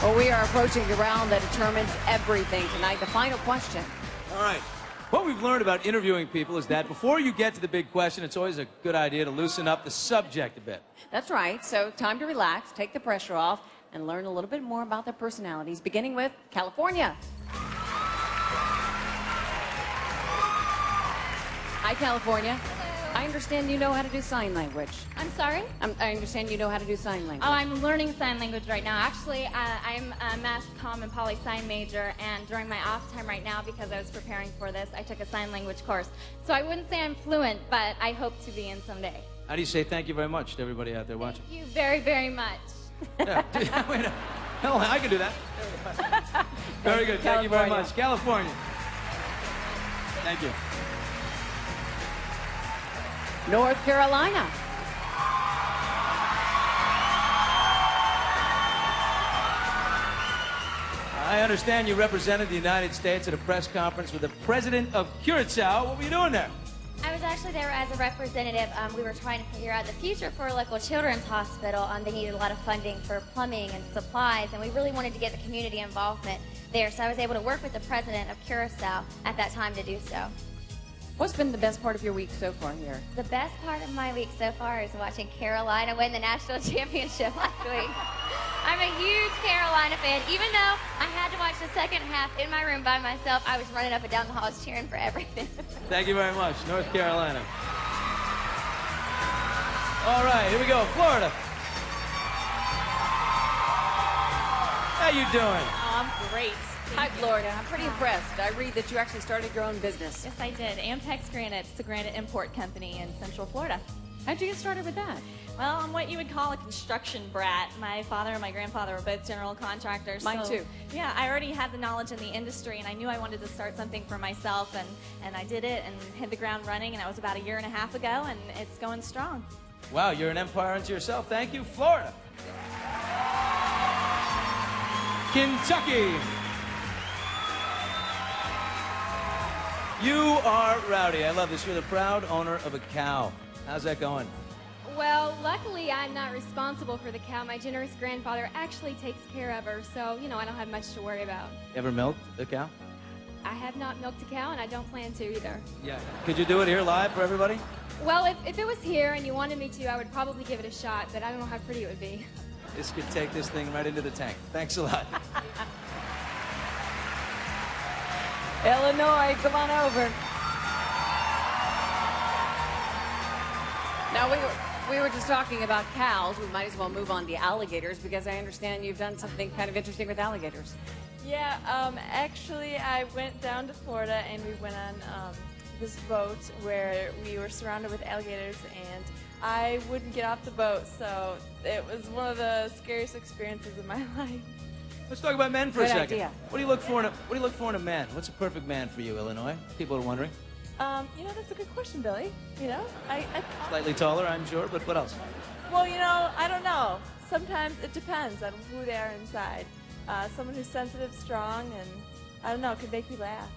[SPEAKER 3] Well, we are approaching the round that determines everything tonight. The final question.
[SPEAKER 5] All right. What we've learned about interviewing people is that before you get to the big question, it's always a good idea to loosen up the subject a bit.
[SPEAKER 3] That's right. So time to relax, take the pressure off, and learn a little bit more about their personalities, beginning with California. Hi, California.
[SPEAKER 2] Hello.
[SPEAKER 3] I understand you know how to do sign language.
[SPEAKER 2] I'm sorry?
[SPEAKER 3] I understand you know how to do sign language.
[SPEAKER 2] Oh, I'm learning sign language right now. Actually, I'm a mass comm and poli-sci major, and during my off time right now, because I was preparing for this, I took a sign language course. So I wouldn't say I'm fluent, but I hope to be in someday.
[SPEAKER 5] How do you say thank you very much to everybody out there watching?
[SPEAKER 2] Thank you very, very much.
[SPEAKER 5] Yeah. Wait, hell, I can do that. Very good. Thank you very much. California. Thank you.
[SPEAKER 3] North Carolina.
[SPEAKER 5] I understand you represented the United States at a press conference with the president of Curacao. What were you doing there?
[SPEAKER 11] I was actually there as a representative. We were trying to figure out the future for a local children's hospital. They needed a lot of funding for plumbing and supplies, and we really wanted to get the community involvement there. So I was able to work with the president of Curacao at that time to do so.
[SPEAKER 3] What's been the best part of your week so far here?
[SPEAKER 11] The best part of my week so far is watching Carolina win the national championship last week. I'm a huge Carolina fan. Even though I had to watch the second half in my room by myself, I was running up and down the halls cheering for everything.
[SPEAKER 5] Thank you very much. North Carolina. All right, here we go. Florida. How you doing?
[SPEAKER 4] Oh, I'm great.
[SPEAKER 3] Hi, Florida. I'm pretty impressed. I read that you actually started your own business.
[SPEAKER 4] Yes, I did. Amtex Granite. It's a granite import company in Central Florida.
[SPEAKER 3] How'd you get started with that?
[SPEAKER 4] Well, I'm what you would call a construction brat. My father and my grandfather were both general contractors.
[SPEAKER 3] Mine too.
[SPEAKER 4] Yeah, I already had the knowledge in the industry, and I knew I wanted to start something for myself, and I did it and hit the ground running, and that was about 1.5 years ago, and it's going strong.
[SPEAKER 5] Wow, you're an empire unto yourself. Thank you, Florida. Kentucky. You are rowdy. I love this. You're the proud owner of a cow. How's that going?
[SPEAKER 11] Well, luckily I'm not responsible for the cow. My generous grandfather actually takes care of her, so, you know, I don't have much to worry about.
[SPEAKER 5] Ever milked a cow?
[SPEAKER 11] I have not milked a cow, and I don't plan to either.
[SPEAKER 5] Yeah. Could you do it here live for everybody?
[SPEAKER 11] Well, if it was here and you wanted me to, I would probably give it a shot, but I don't know how pretty it would be.
[SPEAKER 5] This could take this thing right into the tank. Thanks a lot.
[SPEAKER 3] Illinois, come on over. Now, we were just talking about cows. We might as well move on to alligators, because I understand you've done something kind of interesting with alligators.
[SPEAKER 10] Yeah, actually, I went down to Florida, and we went on this boat where we were surrounded with alligators, and I wouldn't get off the boat, so it was one of the scariest experiences of my life.
[SPEAKER 5] Let's talk about men for a
[SPEAKER 3] Good
[SPEAKER 5] second.
[SPEAKER 3] idea.
[SPEAKER 5] What do you look for in a man? What's a perfect man for you, Illinois? People are wondering.
[SPEAKER 10] You know, that's a good question, Billy. You know,
[SPEAKER 5] Slightly taller, I'm sure, but what else?
[SPEAKER 10] well, you know, I don't know. Sometimes it depends on who they are inside. Someone who's sensitive, strong, and I don't know, could make me laugh.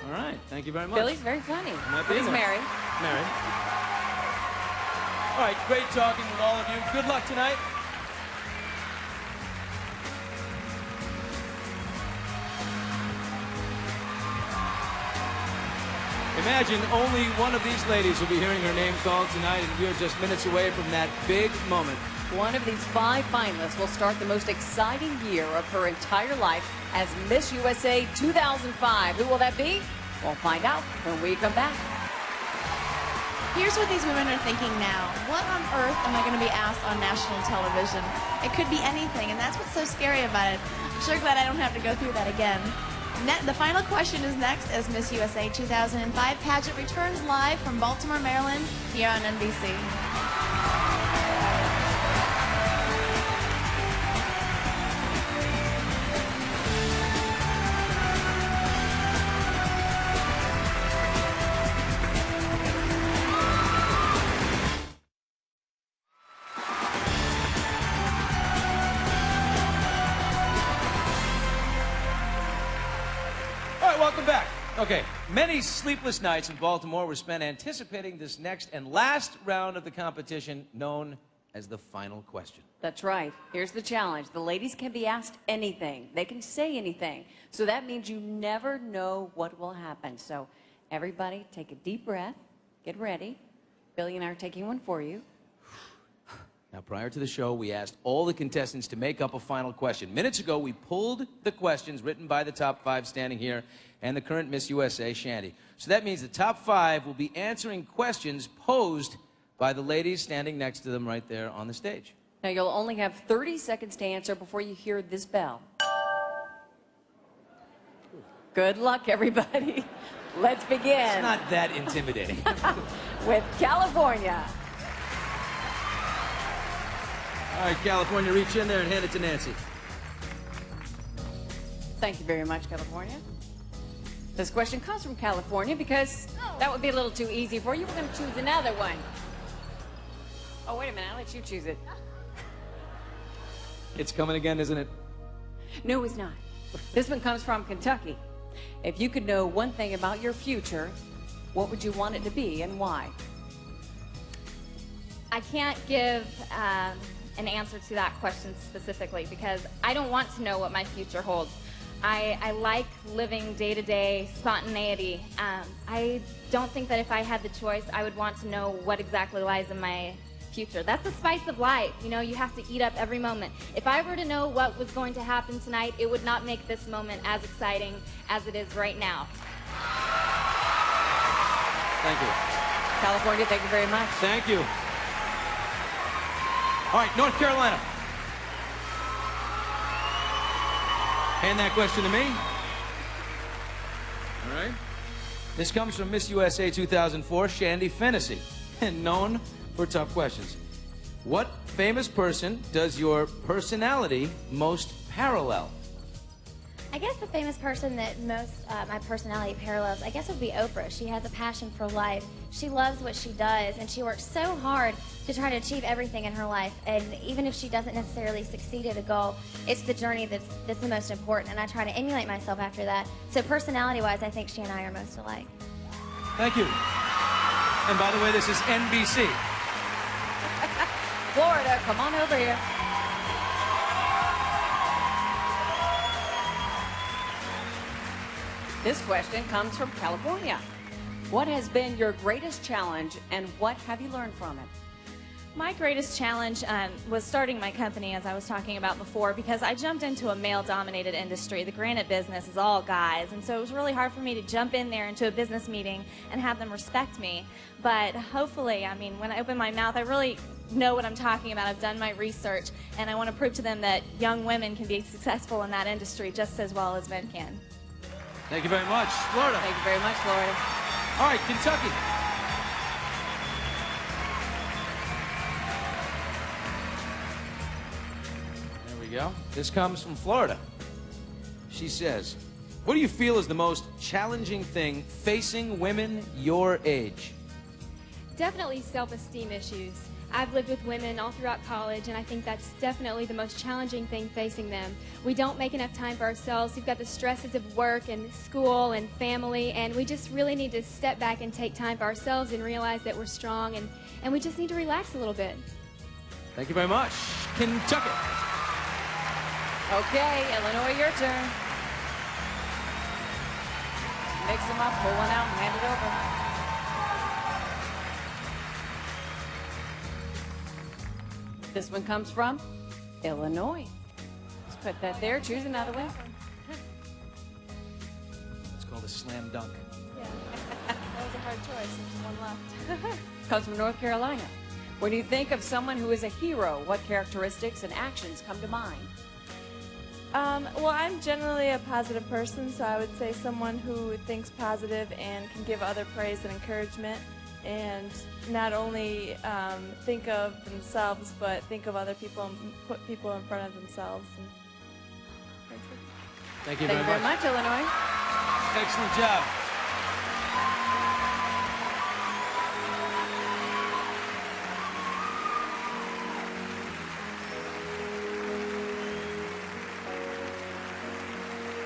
[SPEAKER 5] All right, thank you very much.
[SPEAKER 3] Billy's very funny.
[SPEAKER 5] Might be
[SPEAKER 3] He's
[SPEAKER 5] there.
[SPEAKER 3] married.
[SPEAKER 5] Married. All right, great talking with all of you. Good luck tonight. Imagine only one of these ladies will be hearing her name called tonight, and we are just minutes away from that big moment.
[SPEAKER 3] One of these 5 finalists will start the most exciting year of her entire life as Miss USA 2005. Who will that be? We'll find out when we come back.
[SPEAKER 8] Here's what these women are thinking now. What on earth am I going to be asked on national television? It could be anything, and that's what's so scary about it. I'm sure glad I don't have to go through that again. The final question is next as Miss USA 2005 pageant returns live from Baltimore, Maryland, here on NBC.
[SPEAKER 5] Welcome back. Okay, many sleepless nights in Baltimore were spent anticipating this next and last round of the competition, known as the final question.
[SPEAKER 3] That's right. Here's the challenge. The ladies can be asked anything. They can say anything. So that means you never know what will happen. So everybody take a deep breath. Get ready. Billy and I are taking one for you.
[SPEAKER 5] Now, prior to the show, we asked all the contestants to make up a final question. Minutes ago, we pulled the questions written by the top 5 standing here and the current Miss USA, Shandy. So that means the top 5 will be answering questions posed by the ladies standing next to them right there on the stage.
[SPEAKER 6] Now, you'll only have 30 seconds to answer before you hear this bell. Good luck, everybody. Let's begin.
[SPEAKER 5] It's not that intimidating.
[SPEAKER 6] With California.
[SPEAKER 5] All right, California, reach in there and hand it to Nancy.
[SPEAKER 6] Thank you very much, California. This question comes from California because that would be a little too easy for you. We're going to choose another one. Oh, wait a minute. I'll let you choose it.
[SPEAKER 5] It's coming again, isn't it?
[SPEAKER 6] No, it's not. This one comes from Kentucky. If you could know one thing about your future, what would you want it to be and why?
[SPEAKER 2] I can't give an answer to that question specifically because I don't want to know what my future holds. I like living day-to-day spontaneity. I don't think that if I had the choice, I would want to know what exactly lies in my future. That's the spice of life. You know, you have to eat up every moment. If I were to know what was going to happen tonight, it would not make this moment as exciting as it is right now.
[SPEAKER 5] Thank you.
[SPEAKER 6] California, thank you very much.
[SPEAKER 5] Thank you. All right, North Carolina. Hand that question to me. All right. This comes from Miss USA 2004, Shandy Fennessy, and known for tough questions. What famous person does your personality most parallel?
[SPEAKER 13] I guess the famous person that most my personality parallels, I guess, would be Oprah. She has a passion for life. She loves what she does, and she works so hard to try to achieve everything in her life. And even if she doesn't necessarily succeed at a goal, it's the journey that's the most important, and I try to emulate myself after that. So personality-wise, I think she and I are most alike.
[SPEAKER 5] Thank you. And by the way, this is NBC.
[SPEAKER 6] Florida, come on over here. This question comes from California. What has been your greatest challenge and what have you learned from it?
[SPEAKER 4] My greatest challenge was starting my company, as I was talking about before, because I jumped into a male-dominated industry. The granite business is all guys, and so it was really hard for me to jump in there into a business meeting and have them respect me. But hopefully, I mean, when I open my mouth, I really know what I'm talking about. I've done my research, and I want to prove to them that young women can be successful in that industry just as well as men can.
[SPEAKER 5] Thank you very much. Florida.
[SPEAKER 6] Thank you very much, Florida.
[SPEAKER 5] All right, Kentucky. There we go. This comes from Florida. She says, what do you feel is the most challenging thing facing women your age?
[SPEAKER 9] Definitely self-esteem issues. I've lived with women all throughout college, and I think that's definitely the most challenging thing facing them. We don't make enough time for ourselves. We've got the stresses of work and school and family, and we just really need to step back and take time for ourselves and realize that we're strong, and we just need to relax a little bit.
[SPEAKER 5] Thank you very much. Kentucky.
[SPEAKER 6] Okay, Illinois, your turn. Mix them up, pull one out, and hand it over. This one comes from Illinois. Let's put that there. Choose another one.
[SPEAKER 5] It's called a slam dunk.
[SPEAKER 4] Yeah, that was a hard choice. There's one left.
[SPEAKER 6] Comes from North Carolina. When you think of someone who is a hero, what characteristics and actions come to mind?
[SPEAKER 8] Well, I'm generally a positive person, so I would say someone who thinks positive and can give other praise and encouragement, and not only think of themselves, but think of other people and put people in front of themselves. And
[SPEAKER 5] Thank you
[SPEAKER 6] very much.
[SPEAKER 5] much.
[SPEAKER 6] Thank you very much, Illinois.
[SPEAKER 5] Excellent job.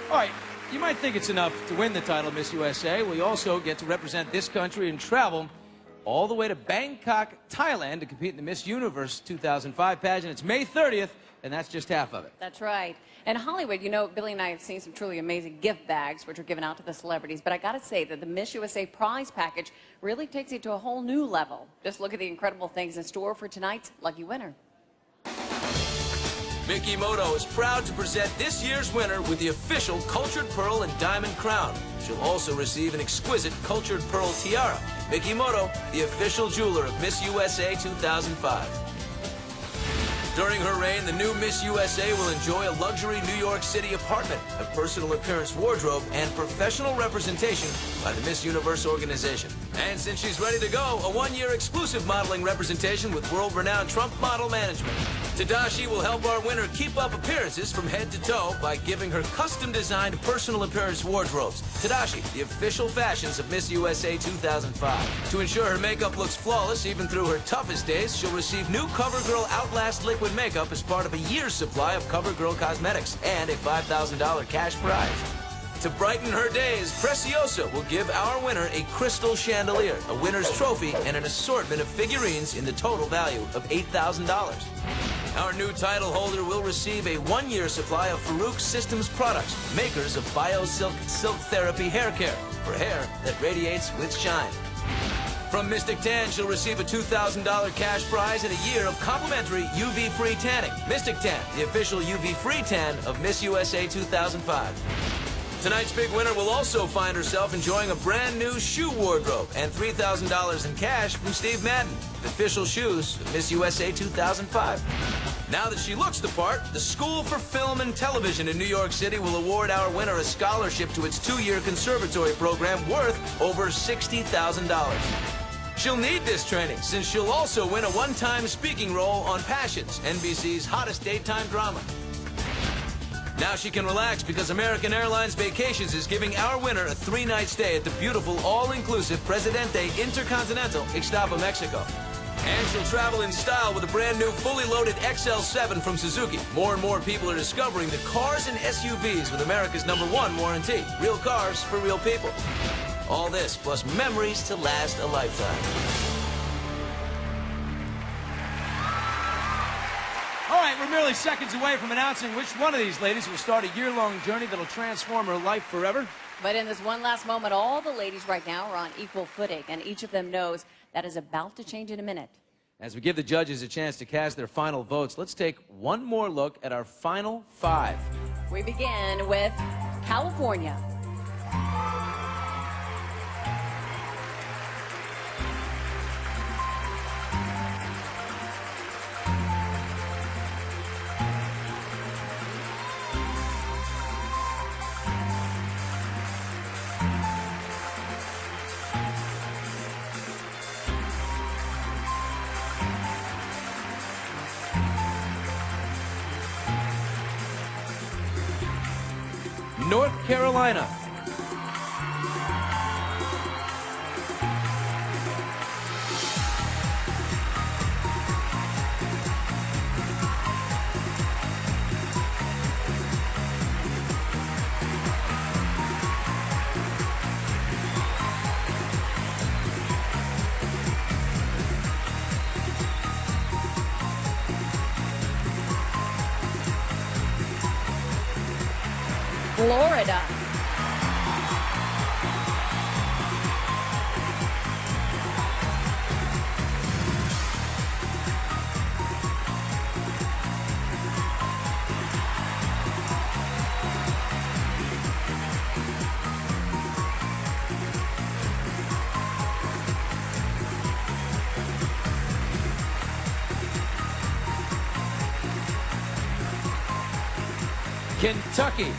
[SPEAKER 5] All right, you might think it's enough to win the title Miss USA. We also get to represent this country and travel all the way to Bangkok, Thailand to compete in the Miss Universe 2005 pageant. It's May 30th, and that's just half of it.
[SPEAKER 6] That's right. In Hollywood, you know, Billy and I have seen some truly amazing gift bags which are given out to the celebrities, but I got to say that the Miss USA prize package really takes you to a whole new level. Just look at the incredible things in store for tonight's lucky winner.
[SPEAKER 5] Mikimoto is proud to present this year's winner with the official Cultured Pearl and Diamond Crown. She'll also receive an exquisite Cultured Pearl tiara. Mikimoto, the official jeweler of Miss USA 2005. During her reign, the new Miss USA will enjoy a luxury New York City apartment, a personal appearance wardrobe, and professional representation by the Miss Universe organization. And since she's ready to go, a one-year exclusive modeling representation with world-renowned Trump Model Management. Tadashi will help our winner keep up appearances from head to toe by giving her custom-designed personal appearance wardrobes. Tadashi, the official fashions of Miss USA 2005. To ensure her makeup looks flawless even through her toughest days, she'll receive new CoverGirl Outlast Liquid Makeup as part of a year's supply of CoverGirl cosmetics and a $5,000 cash prize. To brighten her days, Preciosa will give our winner a crystal chandelier, a winner's trophy, and an assortment of figurines in the total value of $8,000. Our new title holder will receive a one-year supply of Farouk Systems products, makers of BioSilk Silk Therapy Hair Care, for hair that radiates with shine. From Mystic Tan, she'll receive a $2,000 cash prize and a year of complimentary UV-free tanning. Mystic Tan, the official UV-free tan of Miss USA 2005. Tonight's big winner will also find herself enjoying a brand new shoe wardrobe and $3,000 in cash from Steve Madden, the official shoes of Miss USA 2005. Now that she looks the part, the School for Film and Television in New York City will award our winner a scholarship to its 2-year conservatory program worth over $60,000. She'll need this training since she'll also win a one-time speaking role on Passions, NBC's hottest daytime drama. Now she can relax because American Airlines Vacations is giving our winner a 3-night stay at the beautiful all-inclusive Presidente Intercontinental Ixtapa, Mexico. And she'll travel in style with a brand new fully loaded XL7 from Suzuki. More and more people are discovering the cars and SUVs with America's #1 warranty. Real cars for real people. All this plus memories to last a lifetime. All right, we're merely seconds away from announcing which one of these ladies will start a year-long journey that'll transform her life forever.
[SPEAKER 6] But in this one last moment, all the ladies right now are on equal footing, and each of them knows that is about to change in a minute.
[SPEAKER 5] As we give the judges a chance to cast their final votes, let's take one more look at our final 5.
[SPEAKER 6] We begin with California.
[SPEAKER 5] North Carolina.
[SPEAKER 6] Florida.
[SPEAKER 5] Kentucky.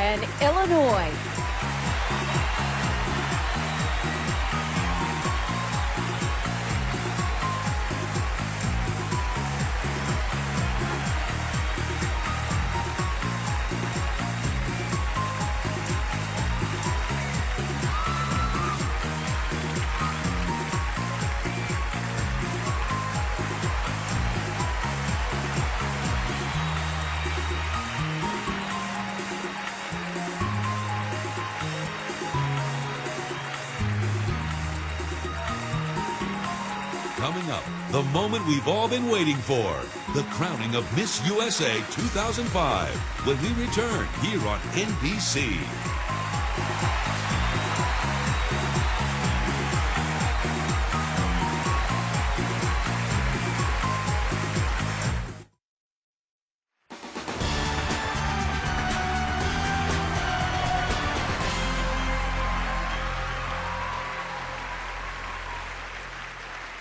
[SPEAKER 6] And Illinois.
[SPEAKER 1] Coming up, the moment we've all been waiting for, the crowning of Miss USA 2005, when we return here on NBC.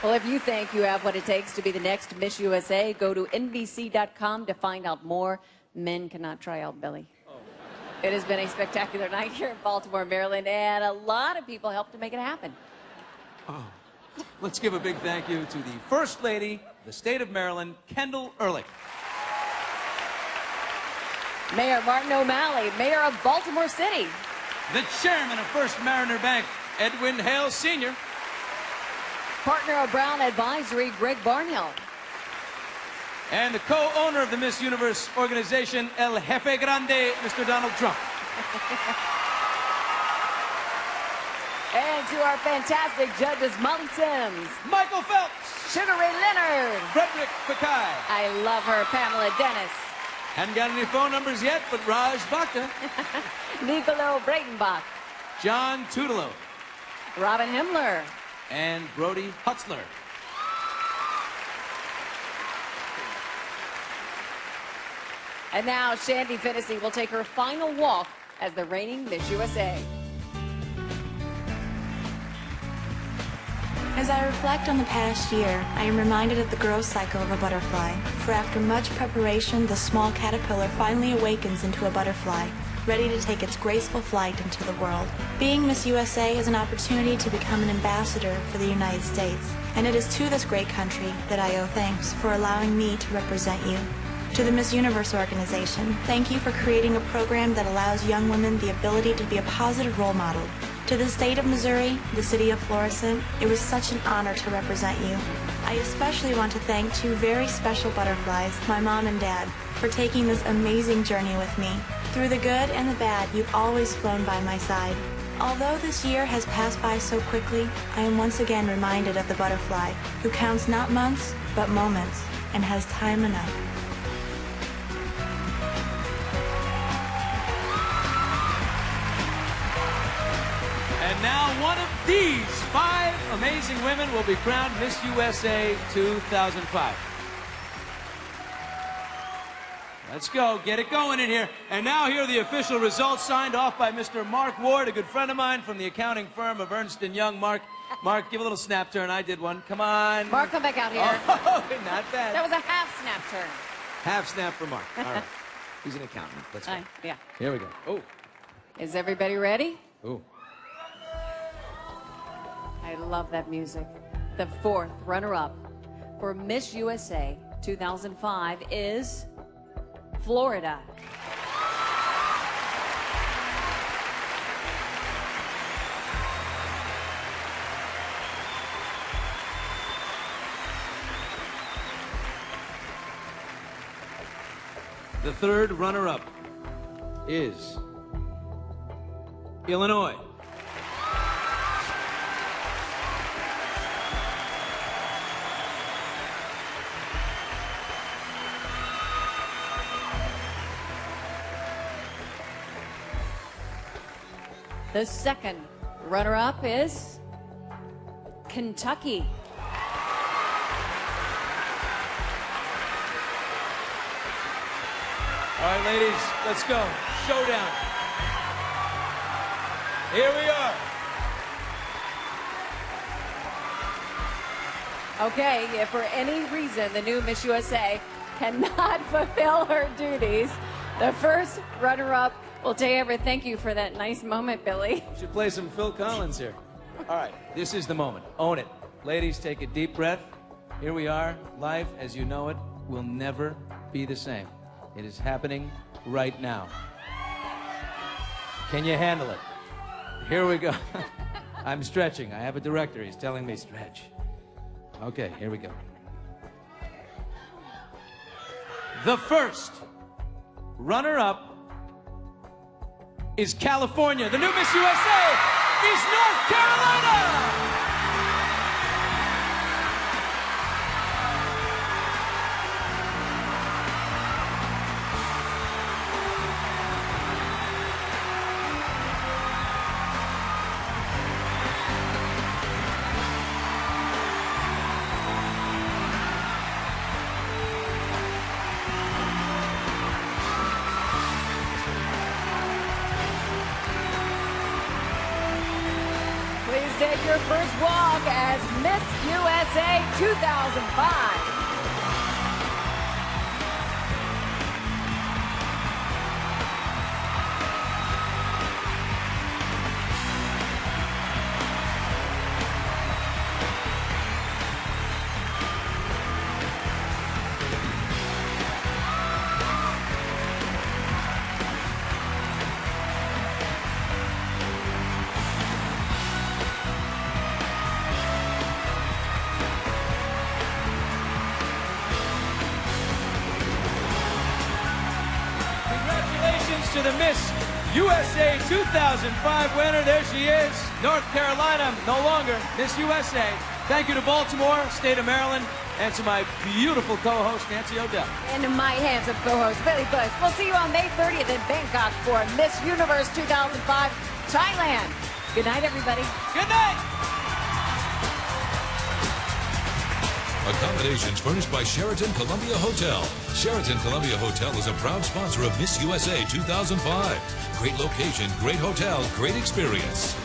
[SPEAKER 3] Well, if you think you have what it takes to be the next Miss USA, go to NBC.com to find out more. Men cannot try out, Billy. It has been a spectacular night here in Baltimore, Maryland, and a lot of people helped to make it happen.
[SPEAKER 5] Oh. Let's give a big thank you to the First Lady of the state of Maryland, Kendall Ehrlich.
[SPEAKER 3] Mayor Martin O'Malley, Mayor of Baltimore City.
[SPEAKER 5] The Chairman of First Mariner Bank, Edwin Hale Sr.
[SPEAKER 3] Partner of Brown Advisory, Greg Barnhill.
[SPEAKER 5] And the co-owner of the Miss Universe organization, El Jefe Grande, Mr. Donald Trump.
[SPEAKER 3] And to our fantastic judges, Molly Sims.
[SPEAKER 5] Michael Phelps.
[SPEAKER 3] Sugar Ray Leonard.
[SPEAKER 5] Frederick Fakai.
[SPEAKER 3] I love her, Pamela Dennis.
[SPEAKER 5] Hadn't got any phone numbers yet, but Raj Bhakta.
[SPEAKER 3] Nicolo Breitenbach.
[SPEAKER 5] John Tudelo.
[SPEAKER 3] Robin Himmler.
[SPEAKER 5] And Brody Hutzler.
[SPEAKER 3] And now Shandy Finnessy will take her final walk as the reigning Miss USA.
[SPEAKER 8] As I reflect on the past year, I am reminded of the growth cycle of a butterfly. For after much preparation, the small caterpillar finally awakens into a butterfly, ready to take its graceful flight into the world. Being Miss USA is an opportunity to become an ambassador for the United States, and it is to this great country that I owe thanks for allowing me to represent you. To the Miss Universe organization, thank you for creating a program that allows young women the ability to be a positive role model. To the state of Missouri, the city of Florissant, it was such an honor to represent you. I especially want to thank two very special butterflies, my mom and dad, for taking this amazing journey with me. Through the good and the bad, you've always flown by my side. Although this year has passed by so quickly, I am once again reminded of the butterfly, who counts not months, but moments, and has time enough.
[SPEAKER 5] And now one of these 5 amazing women will be crowned Miss USA 2005. Let's go. Get it going in here. And now here are the official results signed off by Mr. Mark Ward, a good friend of mine from the accounting firm of Ernst & Young. Mark, give a little snap turn. I did one. Come on.
[SPEAKER 3] Mark, come back out here.
[SPEAKER 5] Oh, not bad.
[SPEAKER 3] That was a half snap turn.
[SPEAKER 5] Half snap for Mark. All right. He's an accountant. Let's go.
[SPEAKER 3] Yeah.
[SPEAKER 5] Here we go. Oh.
[SPEAKER 3] Is everybody ready?
[SPEAKER 5] Oh.
[SPEAKER 3] I love that music. The 4th runner-up for Miss USA 2005 is Florida.
[SPEAKER 5] The 3rd runner-up is Illinois.
[SPEAKER 3] The 2nd runner-up is Kentucky.
[SPEAKER 5] All right, ladies, let's go. Showdown. Here we are.
[SPEAKER 3] Okay, if for any reason the new Miss USA cannot fulfill her duties, the 1st runner-up will take over. Thank you for that nice moment, Billy.
[SPEAKER 5] We should play some Phil Collins here. All right, this is the moment. Own it. Ladies, take a deep breath. Here we are. Life, as you know it, will never be the same. It is happening right now. Can you handle it? Here we go. I'm stretching. I have a director. He's telling me stretch. Okay, here we go. The 1st runner-up is California. The new Miss USA is North Carolina.
[SPEAKER 3] take your first walk as Miss USA 2005.
[SPEAKER 5] To the Miss USA 2005 winner. There she is, North Carolina, no longer Miss USA. Thank you to Baltimore, state of Maryland, and to my beautiful co-host, Nancy O'Dell.
[SPEAKER 3] And to my handsome co-host, Billy Bush. We'll see you on May 30th in Bangkok for Miss Universe 2005, Thailand. Good night, everybody.
[SPEAKER 5] Good night.
[SPEAKER 1] Accommodations furnished by Sheraton Columbia Hotel. Sheraton Columbia Hotel is a proud sponsor of Miss USA 2005. Great location, great hotel, great experience.